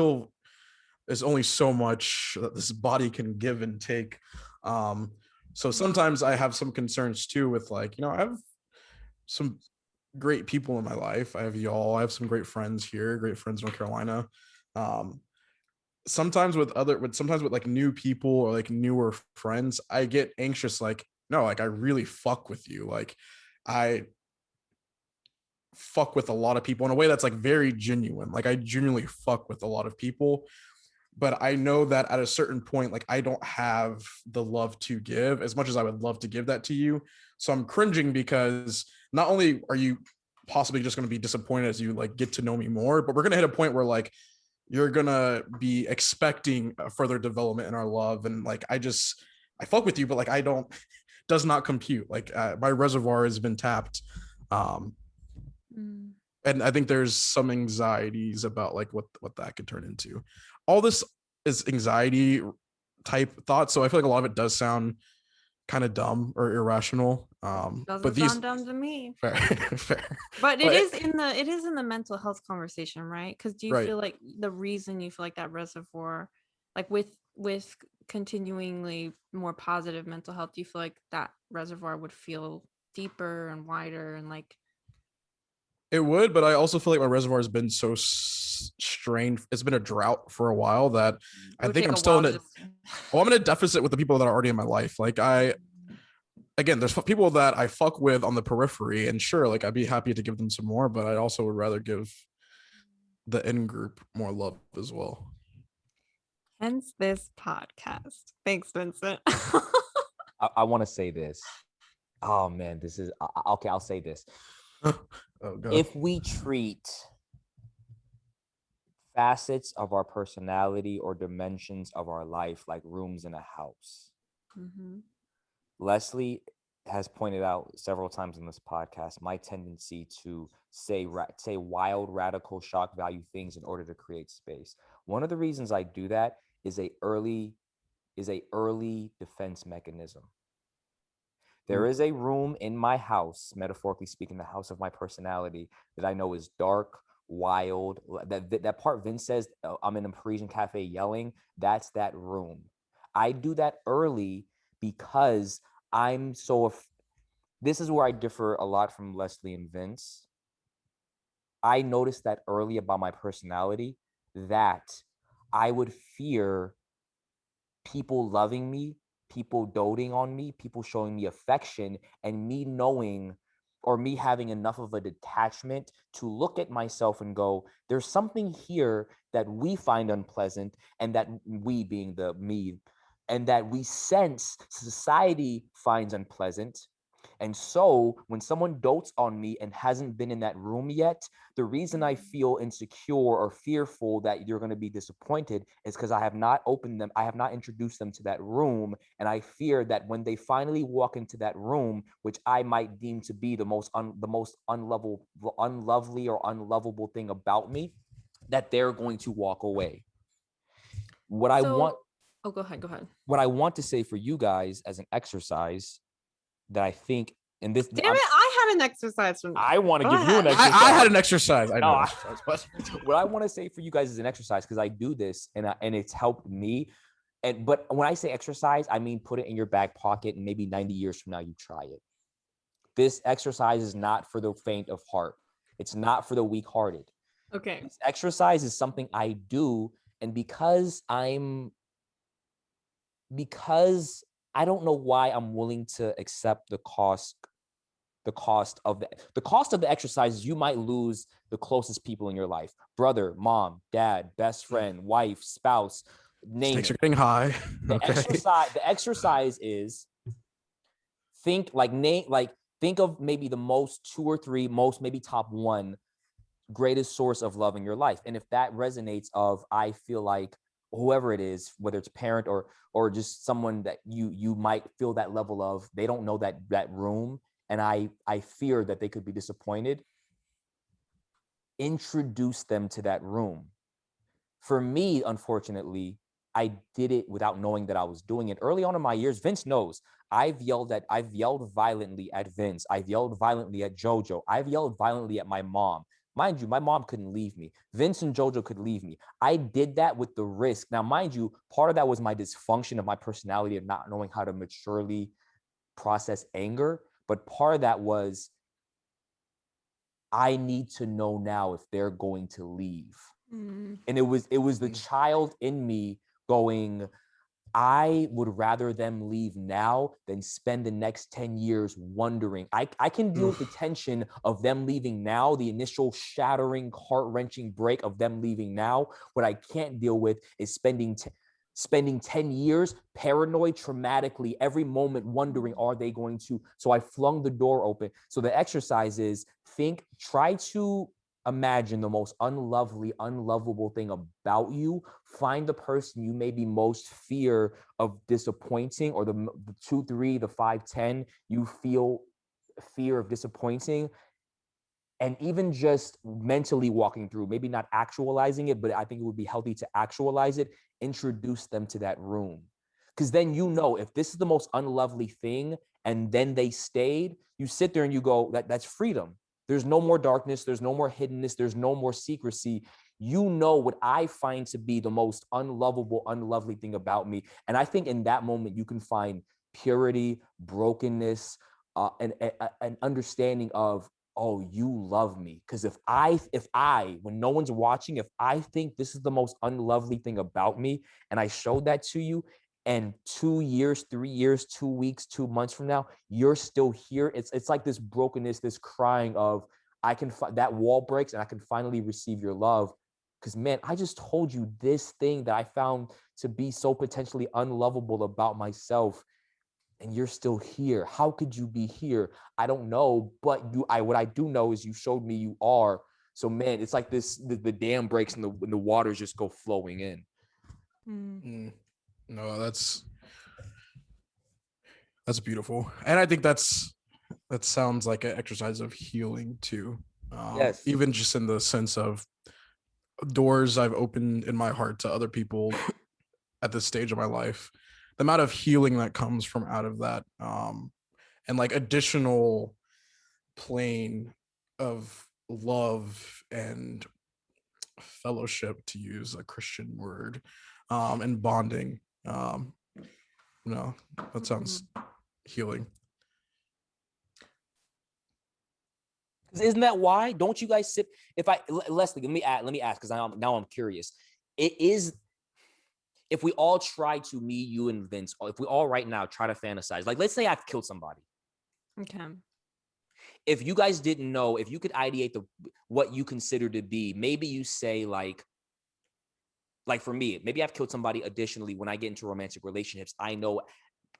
only so much that this body can give and take. So sometimes I have some concerns too with like, I have some great people in my life. I have y'all. I have some great friends here, great friends in North Carolina. Um, sometimes with like new people or like newer friends, I get anxious. Like, no, like I really fuck with you. Like I fuck with a lot of people in a way that's like very genuine. Like I genuinely fuck with a lot of people, but I know that at a certain point, like I don't have the love to give as much as I would love to give that to you. So I'm cringing because not only are you possibly just going to be disappointed as you like get to know me more, but we're going to hit a point where like you're going to be expecting a further development in our love. And like, I fuck with you, but like, does not compute. Like my reservoir has been tapped. Um, Mm. and I think there's some anxieties about like what that could turn into. All this is anxiety type thoughts, so I feel like a lot of it does sound kind of dumb or irrational. Doesn't But these sound dumb to me. fair, fair. But But it is in the mental health conversation, right? Because do you right. feel like the reason you feel like that reservoir, like with continuingly more positive mental health, do you feel like that reservoir would feel deeper and wider and like It would, but I also feel like my reservoir has been so strained. It's been a drought for a while that it I would think take I'm a still while in a. just to... Well, I'm in a deficit with the people that are already in my life. Like again, there's people that I fuck with on the periphery, and sure, like I'd be happy to give them some more, but I also would rather give the in group more love as well. Hence this podcast. Thanks, Vincent. I want to say this. Oh man, this is okay. I'll say this. Oh god. If we treat facets of our personality or dimensions of our life like rooms in a house, Mhm. Leslie has pointed out several times in this podcast my tendency to say wild, radical, shock value things in order to create space. One of the reasons I do that is a early defense mechanism. There is a room in my house, metaphorically speaking, the house of my personality, that I know is dark, wild. That part Vince says, I'm in a Parisian cafe yelling, that's that room. I do that early because I'm so, this is where I differ a lot from Leslie and Vince. I noticed that early about my personality that I would fear people loving me, people doting on me, people showing me affection, and me knowing or me having enough of a detachment to look at myself and go, there's something here that we find unpleasant, and that we being the me, and that we sense society finds unpleasant. And so when someone dotes on me and hasn't been in that room yet, the reason I feel insecure or fearful that you're going to be disappointed is because I have not opened them. I have not introduced them to that room. And I fear that when they finally walk into that room, which I might deem to be the most unlovely or unlovable thing about me, that they're going to walk away. What I want, oh, go ahead. what I want to say for you guys as an exercise that I think in this, Damn it, I had an exercise from I want to Go give you an ahead. exercise. I had an exercise. I know. No, Exercise, but what I want to say for you guys is an exercise, because I do this and it's helped me. But when I say exercise, I mean put it in your back pocket and maybe 90 years from now you try it. This exercise is not for the faint of heart. It's not for the weak-hearted. Okay. This exercise is something I do, and because I don't know why I'm willing to accept the cost of the exercise is you might lose the closest people in your life: brother, mom, dad, best friend, wife, spouse, name stakes it. are getting high. The exercise is think of maybe the most 2 or 3, most maybe top 1 greatest source of love in your life. And if that resonates of, I feel like whoever it is, whether it's a parent or just someone that you might feel that level of, they don't know that room, and I fear that they could be disappointed, introduce them to that room. For me, unfortunately, I did it without knowing that I was doing it. Early on in my years, Vince knows, I've yelled violently at Vince. I've yelled violently at JoJo. I've yelled violently at my mom. Mind you, my mom couldn't leave me. Vince and JoJo could leave me. I did that with the risk. Now, mind you, part of that was my dysfunction of my personality of not knowing how to maturely process anger. But part of that was, I need to know now if they're going to leave. And it was the child in me going, I would rather them leave now than spend the next 10 years wondering. I can deal with the tension of them leaving now, the initial shattering, heart-wrenching break of them leaving now. What I can't deal with is spending 10 years paranoid, traumatically, every moment wondering, are they going to? So I flung the door open. So the exercise is try to imagine the most unlovely, unlovable thing about you. Find the person you maybe most fear of disappointing, or the 2, 3, the 5, 10 you feel fear of disappointing. And even just mentally walking through, maybe not actualizing it, but I think it would be healthy to actualize it, introduce them to that room. Because then you know if this is the most unlovely thing and then they stayed, you sit there and you go, that's freedom. There's no more darkness. There's no more hiddenness. There's no more secrecy. You know what I find to be the most unlovable, unlovely thing about me. And I think in that moment, you can find purity, brokenness, and an understanding of, oh, you love me. Because if I, when no one's watching, if I think this is the most unlovely thing about me, and I showed that to you, and 2 years, 3 years, 2 weeks, 2 months from now, you're still here. It's like this brokenness, this crying of, that wall breaks and I can finally receive your love. Because man, I just told you this thing that I found to be so potentially unlovable about myself, and you're still here. How could you be here? I don't know, but what I do know is you showed me you are. So man, it's like this, the dam breaks and the waters just go flowing in. No, that's beautiful, and I think that sounds like an exercise of healing too. Yes. Even just in the sense of doors I've opened in my heart to other people at this stage of my life, the amount of healing that comes from out of that, and like additional plane of love and fellowship, to use a Christian word, and bonding. No, that sounds healing. Isn't that why? Don't you guys sit? Leslie, let me ask, because now I'm curious. It is, if we all try to, me, you, and Vince, if we all right now try to fantasize, like let's say I've killed somebody. Okay. If you guys didn't know, if you could ideate what you consider to be, maybe you say like for me, maybe I've killed somebody. Additionally, when I get into romantic relationships, I know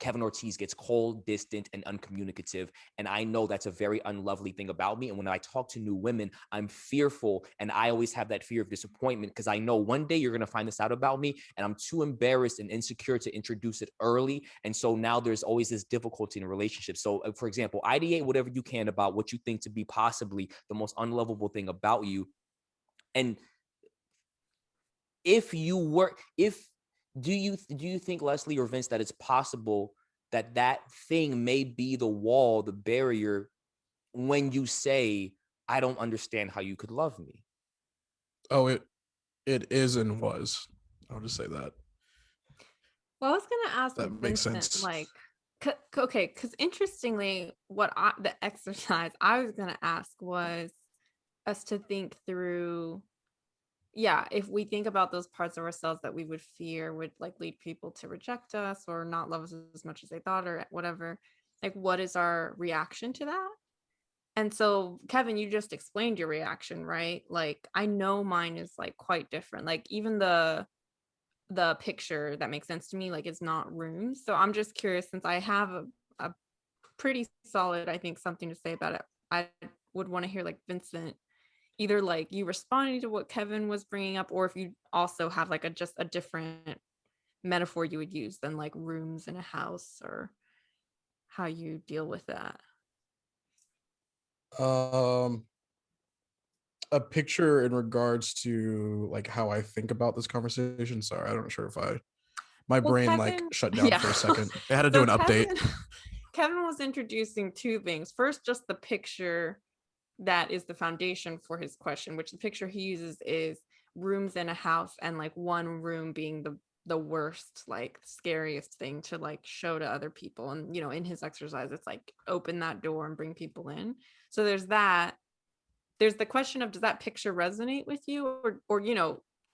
Kevin Ortiz gets cold, distant, and uncommunicative. And I know that's a very unlovely thing about me. And when I talk to new women, I'm fearful. And I always have that fear of disappointment because I know one day you're going to find this out about me. And I'm too embarrassed and insecure to introduce it early. And so now there's always this difficulty in relationships. So for example, ideate whatever you can about what you think to be possibly the most unlovable thing about you. And do you think, Leslie or Vince, that it's possible that that thing may be the wall, the barrier, when you say, I don't understand how you could love me? Oh, it is and was. I'll just say that. Well, I was gonna ask That makes Vincent, sense. like, okay, because interestingly, the exercise I was gonna ask was us to think through, yeah, if we think about those parts of ourselves that we would fear would like lead people to reject us or not love us as much as they thought or whatever, like what is our reaction to that? And so, Kevin, you just explained your reaction, right? Like, I know mine is like quite different. Like, even the picture that makes sense to me, like, it's not rooms. So I'm just curious, since I have a pretty solid, I think, something to say about it. I would want to hear like Vincent, either like you responding to what Kevin was bringing up, or if you also have like just a different metaphor you would use than like rooms in a house, or how you deal with that. A picture in regards to like how I think about this conversation. Sorry, I'm not sure if my Well, brain like Kevin, shut down yeah. for a second. I had to do So an update. Kevin was introducing two things. First, just the picture that is the foundation for his question, which the picture he uses is rooms in a house, and like one room being the worst, like scariest thing to like show to other people. And in his exercise, it's like open that door and bring people in. So there's that. There's the question of, does that picture resonate with you, or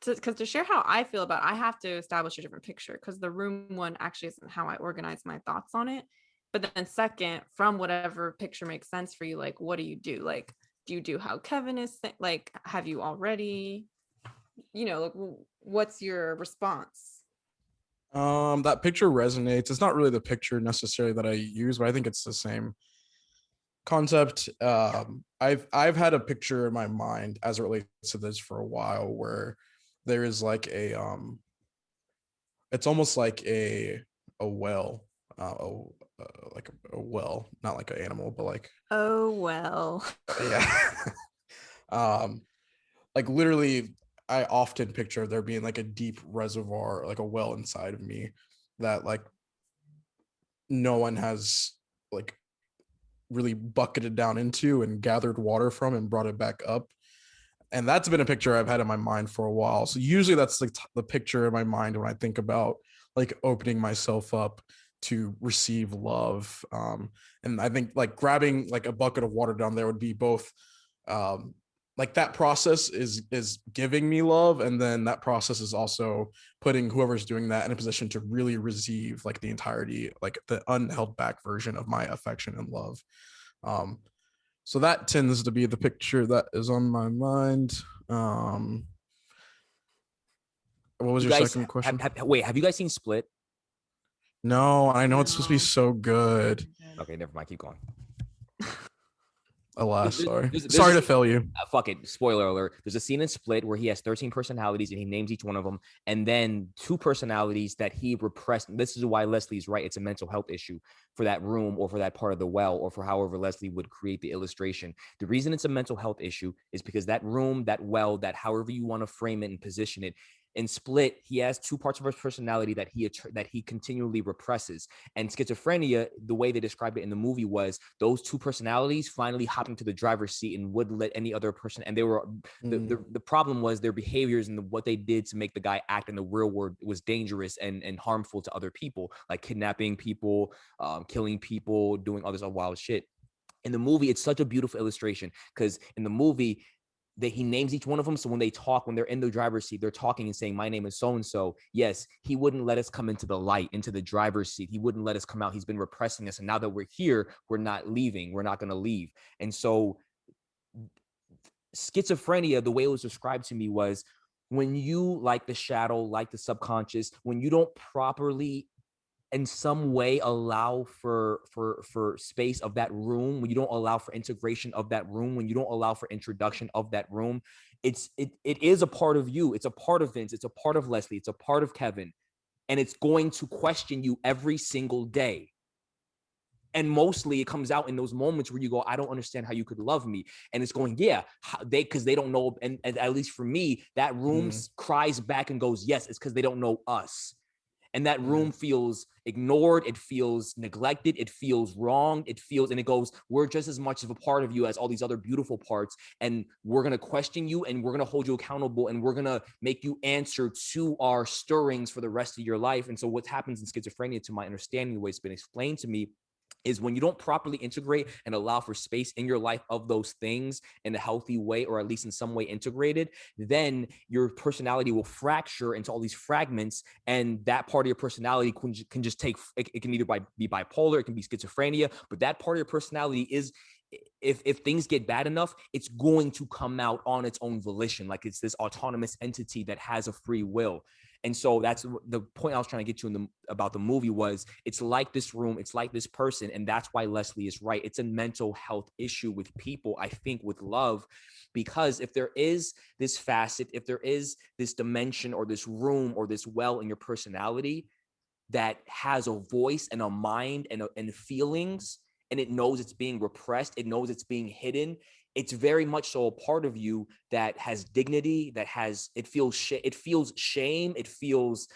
because to share how I feel about it, I have to establish a different picture, because the room one actually isn't how I organize my thoughts on it. But then second, from whatever picture makes sense for you, like, what do you do? Like, do you do how Kevin is like, have you already, like, what's your response? That picture resonates. It's not really the picture necessarily that I use, but I think it's the same concept. I've had a picture in my mind as it relates to this for a while, where there is like it's almost like a well, like a well, not like an animal, but like, Oh, well. yeah. um like literally, I often picture there being like a deep reservoir, like a well inside of me, that like no one has like really bucketed down into and gathered water from and brought it back up. And that's been a picture I've had in my mind for a while. So usually that's like the picture in my mind when I think about like opening myself up to receive love. And I think like grabbing like a bucket of water down there would be both um, like that process is giving me love, and then that process is also putting whoever's doing that in a position to really receive like the entirety, like the unheld back version of my affection and love. Um, so that tends to be the picture that is on my mind. What was You your guys second question? wait, have you guys seen Split? No, I know it's supposed to be No. so good. Okay, never mind. Keep going. Alas, sorry. There's a Sorry to fail you. fuck it. Spoiler alert. There's a scene in Split where he has 13 personalities and he names each one of them, and then 2 personalities that he repressed. This is why Leslie's right. It's a mental health issue for that room or for that part of the well or for however Leslie would create the illustration. The reason it's a mental health issue is because that room, that well, that however you want to frame it and position it, in Split, he has 2 parts of his personality that he continually represses. And schizophrenia, the way they described it in the movie was those 2 personalities finally hopped into the driver's seat and wouldn't let any other person. And they were the problem was their behaviors and what they did to make the guy act in the real world was dangerous and harmful to other people, like kidnapping people, killing people, doing all this wild shit. In the movie, it's such a beautiful illustration because in the movie, he names each one of them. So when they talk, when they're in the driver's seat, they're talking and saying, my name is so-and-so. Yes, he wouldn't let us come into the light, into the driver's seat. He wouldn't let us come out. He's been repressing us. And now that we're here, we're not leaving. We're not going to leave. And so schizophrenia, the way it was described to me was when you, like the shadow, like the subconscious, when you don't properly in some way allow for space of that room, when you don't allow for integration of that room, when you don't allow for introduction of that room, it is a part of you. It's a part of Vince. It's a part of Leslie. It's a part of Kevin. And it's going to question you every single day. And mostly it comes out in those moments where you go, I don't understand how you could love me. And it's going, yeah, because they don't know. And at least for me, that room cries back and goes, yes, it's because they don't know us. And that room feels ignored. It feels neglected. It feels wrong. It feels, and it goes, we're just as much of a part of you as all these other beautiful parts. And we're going to question you and we're going to hold you accountable and we're going to make you answer to our stirrings for the rest of your life. And so what happens in schizophrenia, to my understanding, the way it's been explained to me, is when you don't properly integrate and allow for space in your life of those things in a healthy way, or at least in some way integrated, then your personality will fracture into all these fragments. And that part of your personality can just take, it can either be bipolar, it can be schizophrenia, but that part of your personality is, if things get bad enough, it's going to come out on its own volition. Like it's this autonomous entity that has a free will. And so that's the point I was trying to get to about the movie was it's like this room, it's like this person. And that's why Leslie is right. It's a mental health issue with people, I think, with love, because if there is this facet, if there is this dimension or this room or this well in your personality that has a voice and a mind and feelings, and it knows it's being repressed, it knows it's being hidden, it's very much so a part of you that has dignity, that has, it feels shame, it feels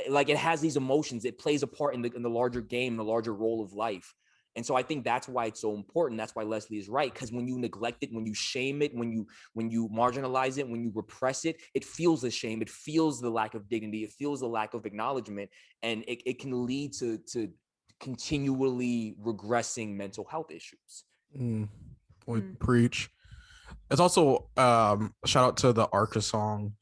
like it has these emotions, it plays a part in the larger game, the larger role of life. And so I think that's why it's so important. That's why Leslie is right, because when you neglect it, when you shame it, when you marginalize it, when you repress it, it feels the shame, it feels the lack of dignity, it feels the lack of acknowledgement, and it can lead to continually regressing mental health issues. Preach. It's also shout out to the Arca song.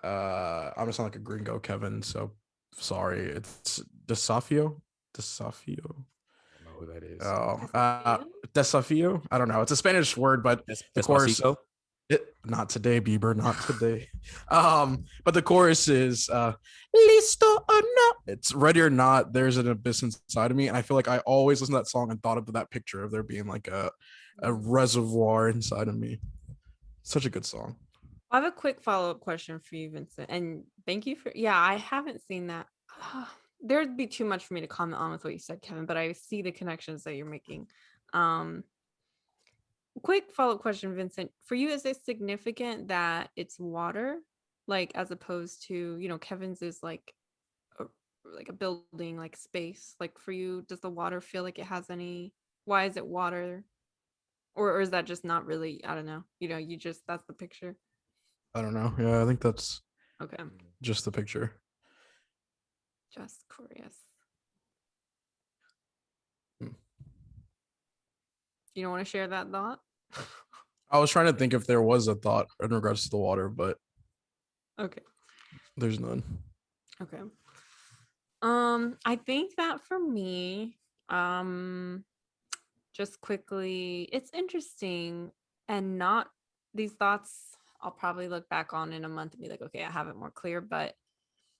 I'm gonna sound like a gringo, Kevin, so sorry. It's Desafio. I don't know who that is. Desafio. I don't know. It's a Spanish word, but the chorus. Not today, Bieber. Not today. But the chorus is "Listo or no." It's ready or not. There's an abyss inside of me, and I feel like I always listen to that song and thought of that picture of there being like a reservoir inside of me. Such a good song. I have a quick follow-up question for you, Vincent. And thank you for, yeah, I haven't seen that. There'd be too much for me to comment on with what you said, Kevin, but I see the connections that you're making. Quick follow-up question, Vincent. For you, is it significant that it's water, like as opposed to, Kevin's is like like a building, like space? Like for you, does the water feel like it has any, why is it water? Or is that just not really, I don't know. You just, that's the picture. I don't know. Yeah, I think that's Okay. just the picture. Just curious. Hmm. You don't want to share that thought? I was trying to think if there was a thought in regards to the water, but Okay. there's none. Okay. I think that for me, just quickly, it's interesting and not these thoughts I'll probably look back on in a month and be like, okay, I have it more clear. But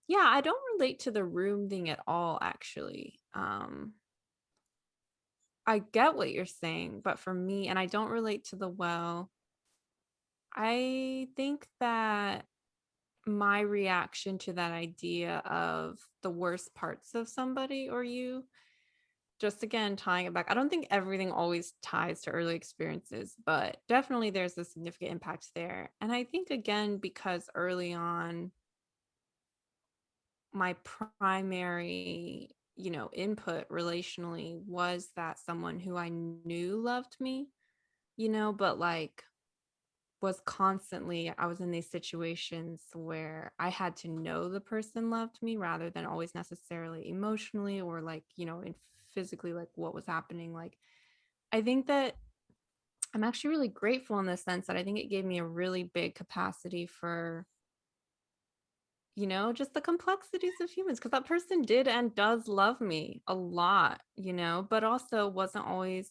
yeah, I don't relate to the room thing at all, actually. I get what you're saying, but for me, and I don't relate to the well, I think that my reaction to that idea of the worst parts of somebody or you, just again tying it back, I don't think everything always ties to early experiences, but definitely there's a significant impact there. And I think again, because early on, my primary, input relationally was that someone who I knew loved me, but like was constantly, I was in these situations where I had to know the person loved me rather than always necessarily emotionally or like, in physically, like what was happening. Like, I think that I'm actually really grateful in the sense that I think it gave me a really big capacity for, just the complexities of humans, because that person did and does love me a lot, but also wasn't always,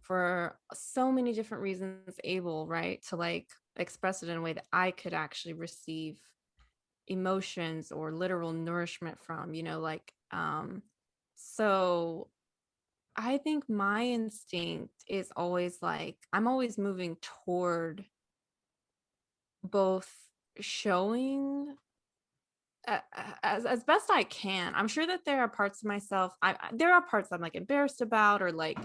for so many different reasons, able, right, to like express it in a way that I could actually receive emotions or literal nourishment from, so I think my instinct is always like I'm always moving toward both showing as best I can. I'm sure that there are parts of myself, there are parts I'm like embarrassed about or like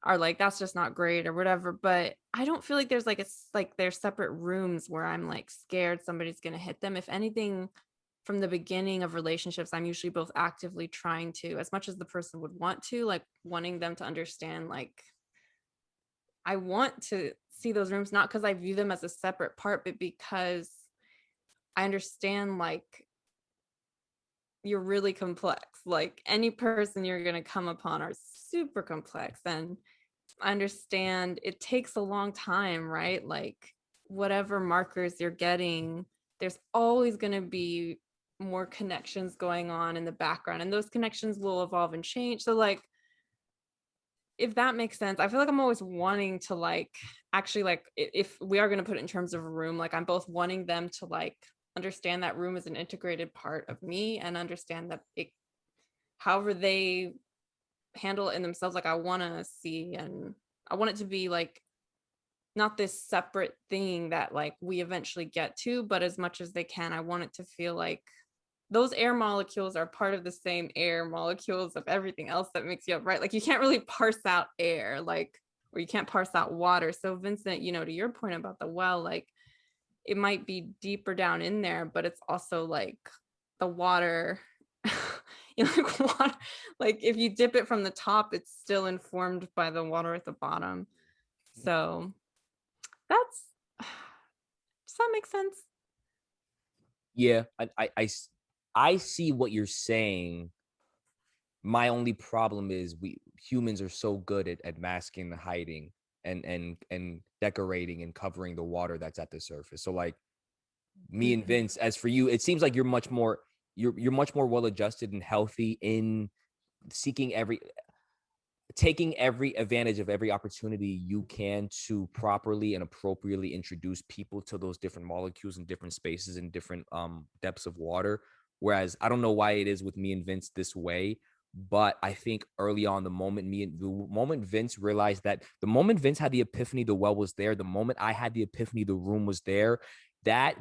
are like that's just not great or whatever, but I don't feel like there's like it's like there's separate rooms where I'm like scared somebody's going to hit them. If anything, from the beginning of relationships, I'm usually both actively trying to, as much as the person would want to, like wanting them to understand, like I want to see those rooms, not because I view them as a separate part, but because I understand like you're really complex. Like any person you're going to come upon are super complex. And I understand it takes a long time, right? Like whatever markers you're getting, there's always going to be more connections going on in the background, and those connections will evolve and change. So like, if that makes sense, I feel like I'm always wanting to like actually like if we are going to put it in terms of a room, like I'm both wanting them to like understand that room is an integrated part of me and understand that it, however they handle it in themselves, like I want to see, and I want it to be like not this separate thing that like we eventually get to, but as much as they can, I want it to feel like those air molecules are part of the same air molecules of everything else that makes you up, right? Like you can't really parse out air, like, or you can't parse out water. So Vincent, to your point about the well, like it might be deeper down in there, but it's also like the water, like water, like if you dip it from the top, it's still informed by the water at the bottom. So that's, does that make sense? Yeah, I see what you're saying. My only problem is we humans are so good at masking and hiding and decorating and covering the water that's at the surface. So like me and Vince, as for you, it seems like you're much more well adjusted and healthy in seeking taking every advantage of every opportunity you can to properly and appropriately introduce people to those different molecules and different spaces and different depths of water. Whereas I don't know why it is with me and Vince this way, but I think early on, the moment Vince realized that, the moment Vince had the epiphany, the well was there. The moment I had the epiphany, the room was there. That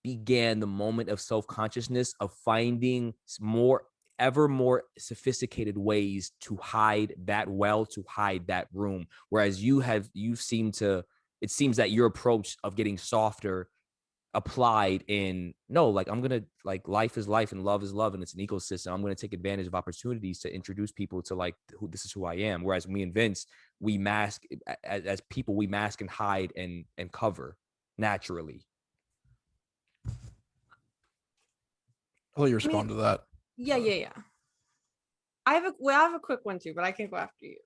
began the moment of self-consciousness, of finding ever more sophisticated ways to hide that well, to hide that room. Whereas it seems that your approach of getting softer applied in no, like I'm gonna like life is life and love is love and it's an ecosystem. I'm gonna take advantage of opportunities to introduce people to like who this is who I am. Whereas me and Vince, we mask as people, we mask and hide and cover naturally. I'll let you respond to that. Yeah. I have a quick one too, but I can go after you.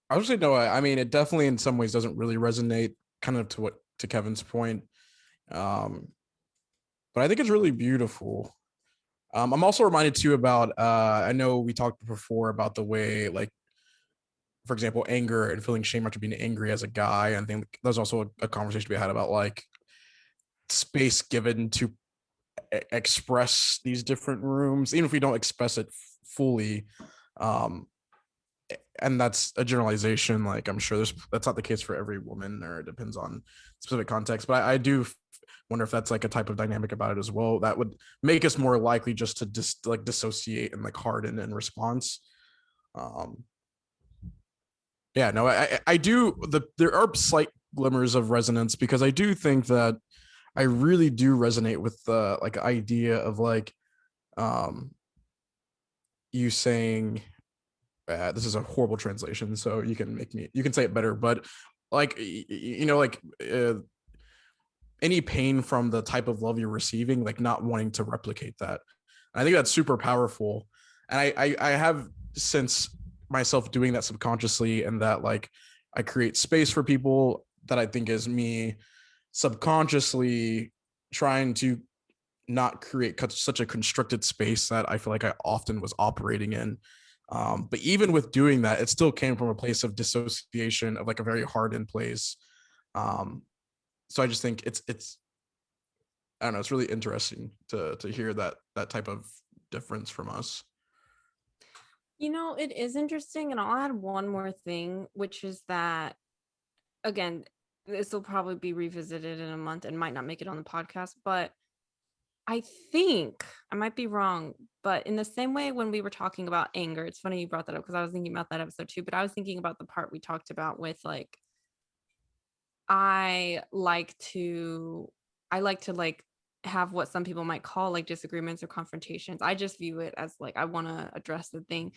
I would say no. I mean, it definitely in some ways doesn't really resonate, kind of to Kevin's point. But I think it's really beautiful. I'm also reminded too about I know we talked before about the way, like, for example, anger and feeling shame after being angry as a guy. And I think there's also a conversation we had about like space given to express these different rooms, even if we don't express it fully. And that's a generalization. Like I'm sure that's not the case for every woman, or it depends on specific context. But I do wonder if that's like a type of dynamic about it as well that would make us more likely just to dissociate and like harden in response. Yeah, no, I do. There are slight glimmers of resonance because I do think that I really do resonate with the like idea of like you saying this is a horrible translation, so you can say it better, but like like any pain from the type of love you're receiving, like not wanting to replicate that. And I think that's super powerful. And I have since myself doing that subconsciously, and that like I create space for people that I think is me subconsciously trying to not create such a constricted space that I feel like I often was operating in. But even with doing that, it still came from a place of dissociation, of like a very hardened place. So I just think it's I don't know, it's really interesting to hear that type of difference from us. It is interesting, and I'll add one more thing, which is that, again, this will probably be revisited in a month and might not make it on the podcast, but I think I might be wrong, but in the same way when we were talking about anger, it's funny you brought that up because I was thinking about that episode too, but I was thinking about the part we talked about with like, I like to like have what some people might call like disagreements or confrontations. I just view it as like I want to address the thing,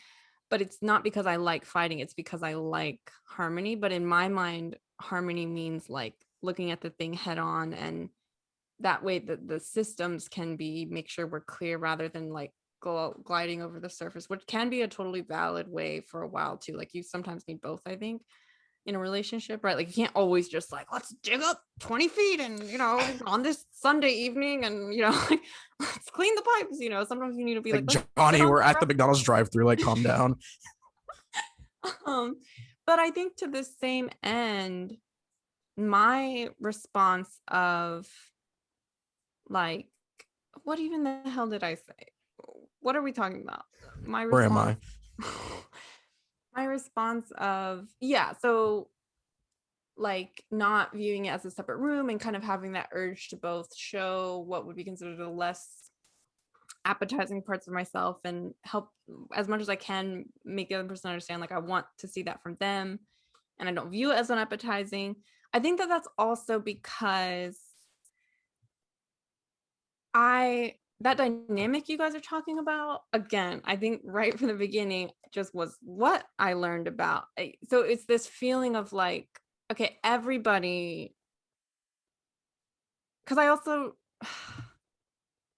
but it's not because I like fighting, it's because I like harmony. But in my mind, harmony means like looking at the thing head on, and that way the systems can be make sure we're clear rather than like gliding over the surface, which can be a totally valid way for a while too. Like you sometimes need both, I think, in a relationship, right? Like you can't always just like, let's dig up 20 feet and on this Sunday evening and like, let's clean the pipes. Sometimes you need to be like Johnny, we're at the McDonald's drive-through, like calm down. But I think to the same end, my response of like, what even the hell did I say? What are we talking about? My response, Where am I? my response of, yeah, so like not viewing it as a separate room and kind of having that urge to both show what would be considered the less appetizing parts of myself and help as much as I can make the other person understand like I want to see that from them and I don't view it as unappetizing. I think that that's also because that dynamic you guys are talking about, again, I think right from the beginning just was what I learned about. So it's this feeling of like, okay, everybody, because I also,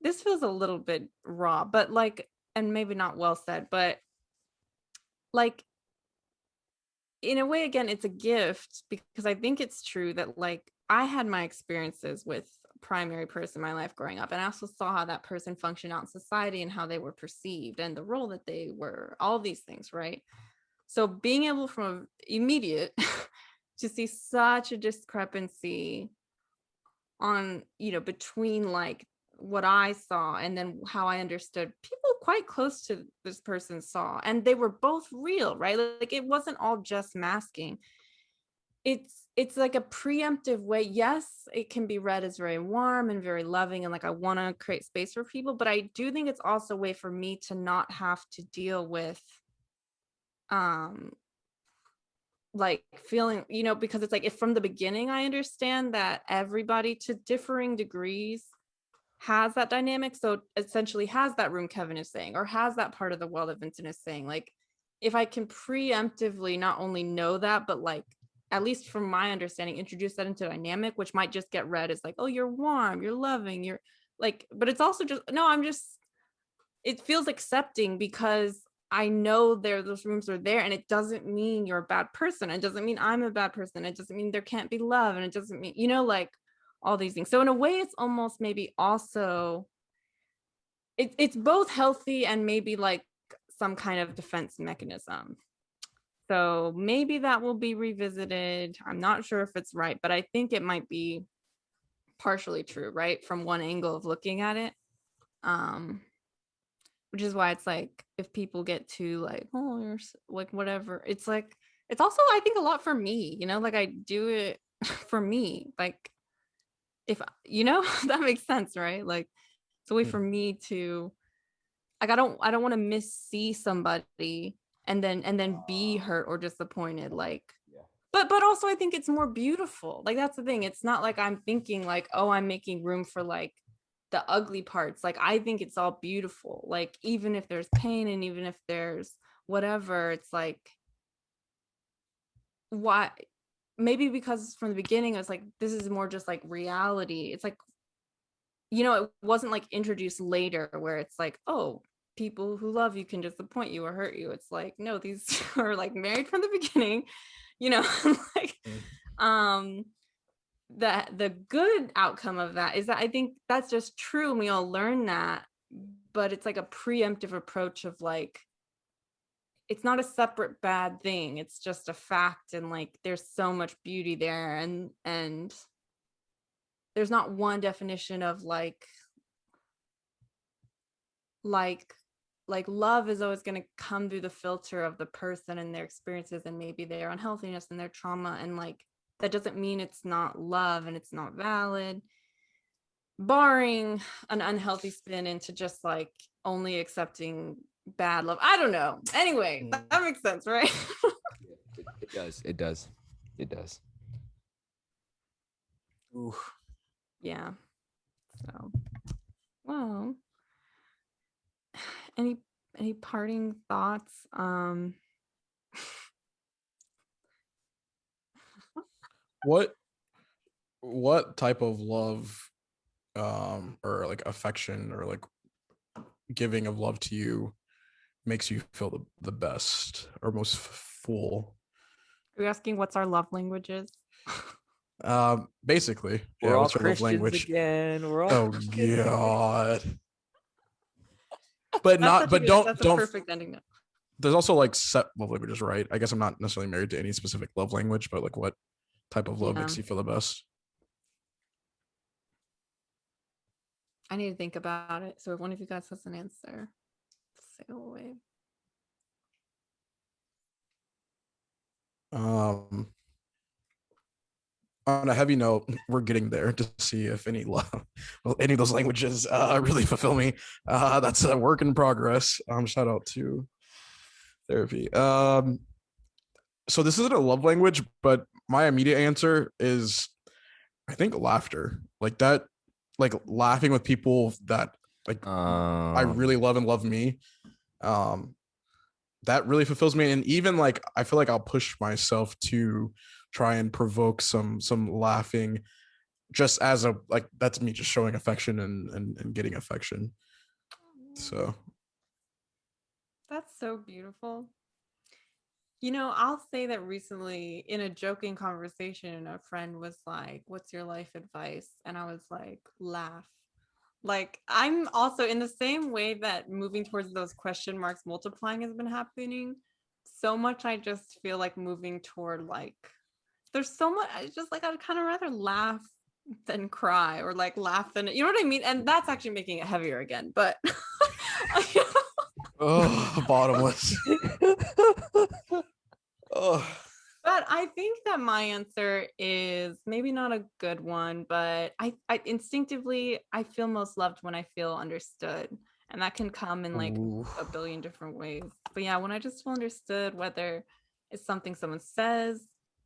this feels a little bit raw, but like, and maybe not well said, but like, in a way, again, it's a gift because I think it's true that like I had my experiences with a primary person in my life growing up, and I also saw how that person functioned out in society and how they were perceived and the role that they were, all these things, right? So being able from immediate to see such a discrepancy on, between like what I saw and then how I understood people quite close to this person saw, and they were both real, right? Like it wasn't all just masking. It's like a preemptive way. Yes, it can be read as very warm and very loving and like I want to create space for people, but I do think it's also a way for me to not have to deal with like feeling, because it's like, if from the beginning I understand that everybody to differing degrees has that dynamic, so essentially has that room Kevin is saying, or has that part of the well that Vincent is saying, like if I can preemptively not only know that, but like at least from my understanding introduce that into dynamic, which might just get read as like, oh, you're warm, you're loving, you're like, but it's also just, no, it feels accepting because I know those rooms are there, and it doesn't mean you're a bad person. It doesn't mean I'm a bad person. It doesn't mean there can't be love, and it doesn't mean, like all these things. So in a way, it's almost maybe also it's both healthy and maybe like some kind of defense mechanism. So maybe that will be revisited. I'm not sure if it's right, but I think it might be partially true, right? From one angle of looking at it. Which is why it's like, if people get too like, oh, you're like whatever, it's like, it's also, I think, a lot for me, like I do it for me, like if that makes sense, right? Like it's a way for me to, like, I don't want to missee somebody and then be hurt or disappointed, like, but also I think it's more beautiful. Like that's the thing, it's not like I'm thinking like, oh, I'm making room for like the ugly parts. Like I think it's all beautiful, like even if there's pain and even if there's whatever, it's like, why? Maybe because from the beginning it's like, this is more just like reality. It's like, it wasn't like introduced later where it's like, oh, people who love you can disappoint you or hurt you. It's like, no, these are like married from the beginning, like that the good outcome of that is that I think that's just true, and we all learn that, but it's like a preemptive approach of like, it's not a separate bad thing, it's just a fact, and like there's so much beauty there, and there's not one definition of like love is always going to come through the filter of the person and their experiences and maybe their unhealthiness and their trauma, and like that doesn't mean it's not love and it's not valid, barring an unhealthy spin into just like only accepting bad love. I don't know. Anyway, that makes sense, right? It does. Ooh. Yeah. So, well, any parting thoughts? What type of love or like affection or like giving of love to you makes you feel the best or most full? Are you asking what's our love languages? Basically, We're yeah. all What's your love Christians language again. We're all Oh God. But that's a don't. perfect ending note. There's also like set love languages, right? I guess I'm not necessarily married to any specific love language, but like what type of love makes you feel the best? I need to think about it. So if one of you guys has an answer, say it away. On a heavy note, we're getting there to see if any of those languages really fulfill me. That's a work in progress. Shout out to therapy. So this isn't a love language, but my immediate answer is, I think, laughter. Like that, like laughing with people that like I really love and love me. That really fulfills me, and even like I feel like I'll push myself to try and provoke some laughing, just as a like that's me just showing affection and getting affection. So that's so beautiful. I'll say that recently in a joking conversation, a friend was like, what's your life advice? And I was like, laugh. Like, I'm also in the same way that moving towards those question marks multiplying has been happening so much. I just feel like moving toward like, there's so much, I just like, I'd kind of rather laugh than cry, or like laugh than, you know what I mean? And that's actually making it heavier again, but oh, bottomless. Oh. But I think that my answer is maybe not a good one, but I instinctively, I feel most loved when I feel understood. And that can come in like Ooh. a billion different ways. But yeah, when I just feel understood, whether It's something someone says.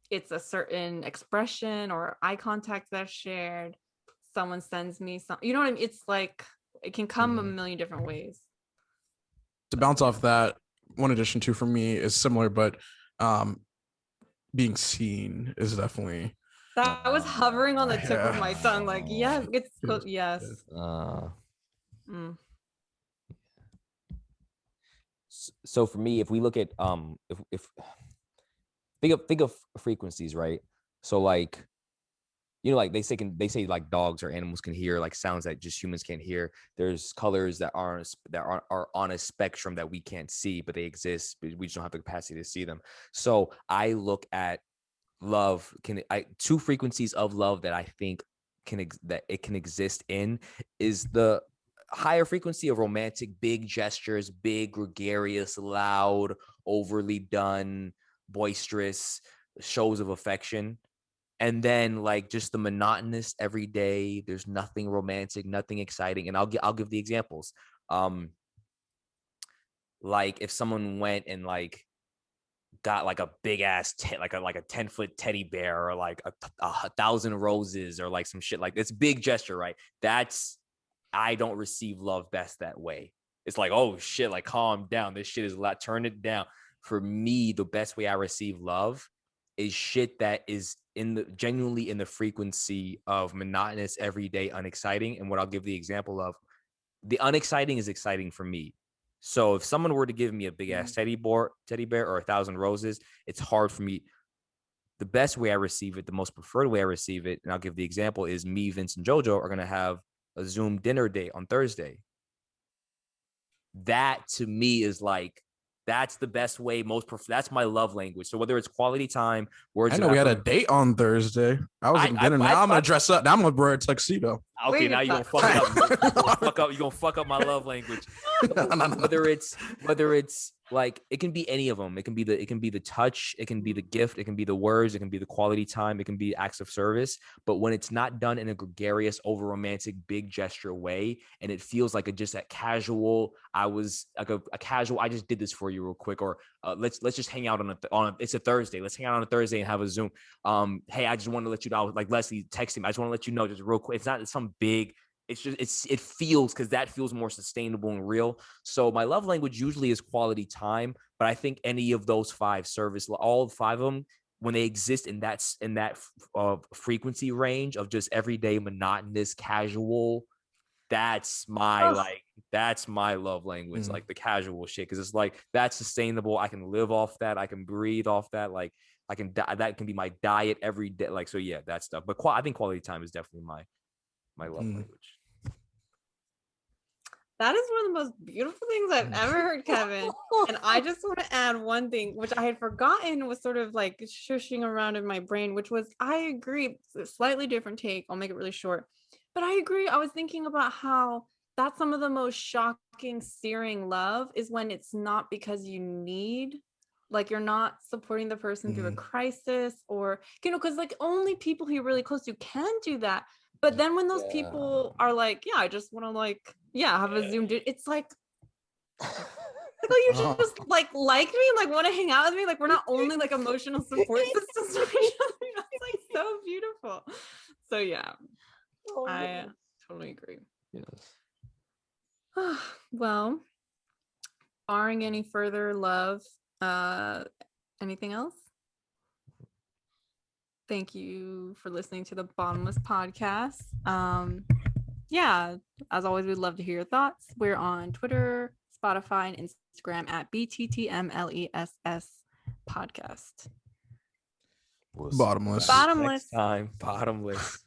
It's a certain expression or eye contact that's shared. Someone sends me something. You know what I mean? It's like it can come a million different ways. To bounce off that, one addition to for me is similar, but being seen is definitely. That was hovering on the tip of my tongue. Like, yes, it's good. Yes. So for me, if we look at if think of frequencies, right? So like, you know, like they say like dogs or animals can hear like sounds that just humans can't hear. There's colors that are on a spectrum that we can't see, but they exist, but we just don't have the capacity to see them. So I look at love, two frequencies of love that I think that it can exist in is the higher frequency of romantic, big gestures, big, gregarious, loud, overly done, boisterous shows of affection. And then like just the monotonous everyday, there's nothing romantic, nothing exciting. And I'll give the examples. Like if someone went and like got like a big ass like a 10-foot teddy bear, or like a 1,000 roses, or like some shit like this big gesture, right? I don't receive love best that way. It's like, oh shit, like calm down, this shit is loud, turn it down. For me, the best way I receive love is shit that is genuinely in the frequency of monotonous, everyday, unexciting. And what I'll give the example of, the unexciting is exciting for me. So if someone were to give me a big ass teddy bear or 1,000 roses, it's hard for me. The best way I receive it, the most preferred way I receive it, and I'll give the example, is me, Vince, and JoJo are going to have a Zoom dinner date on Thursday. That to me is like, that's the best way, that's my love language. So whether it's quality time, words. I know we had a date on Thursday. I was in dinner. Now I'm gonna dress up. Now I'm gonna wear a tuxedo. Okay, now you're gonna fuck it up. You're gonna fuck up my love language. Whether it's like, it can be any of them. It can be the touch, it can be the gift, it can be the words, it can be the quality time, it can be acts of service. But when it's not done in a gregarious, over romantic, big gesture way, and it feels like just that casual, I was like a casual, I just did this for you real quick, or let's just hang out on it's a Thursday. Let's hang out on a Thursday and have a Zoom. Hey, I just want to let you know, like Leslie texted me, I just want to let you know just real quick. It's not some big. It's just it feels, because that feels more sustainable and real. So my love language usually is quality time, but I think any of those five all five of them, when they exist in that frequency range of just everyday, monotonous, casual, that's my love language, like the casual shit, because it's like, that's sustainable. I can live off that. I can breathe off that. Like that can be my diet every day. Like, so yeah, that stuff. But I think quality time is definitely my love language. That is one of the most beautiful things I've ever heard, Kevin. And I just want to add one thing, which I had forgotten was sort of like shushing around in my brain, which was, I agree, it's a slightly different take. I'll make it really short. But I agree. I was thinking about how that's some of the most shocking, searing love is when it's not because you need, like you're not supporting the person through a crisis, or, you know, because like only people who you're really close to can do that. But then when those people are like, yeah, I just want to like, have a Zoom, it's like, you just like me, like want to hang out with me, like we're not only like emotional support systems for each other. That's like so beautiful. So yeah, I totally agree. Yes. Well, barring any further love, anything else? Thank you for listening to the Bottomless podcast. As always, we'd love to hear your thoughts. We're on Twitter, Spotify, and Instagram at BTTMLESS podcast. Bottomless. Next time, bottomless.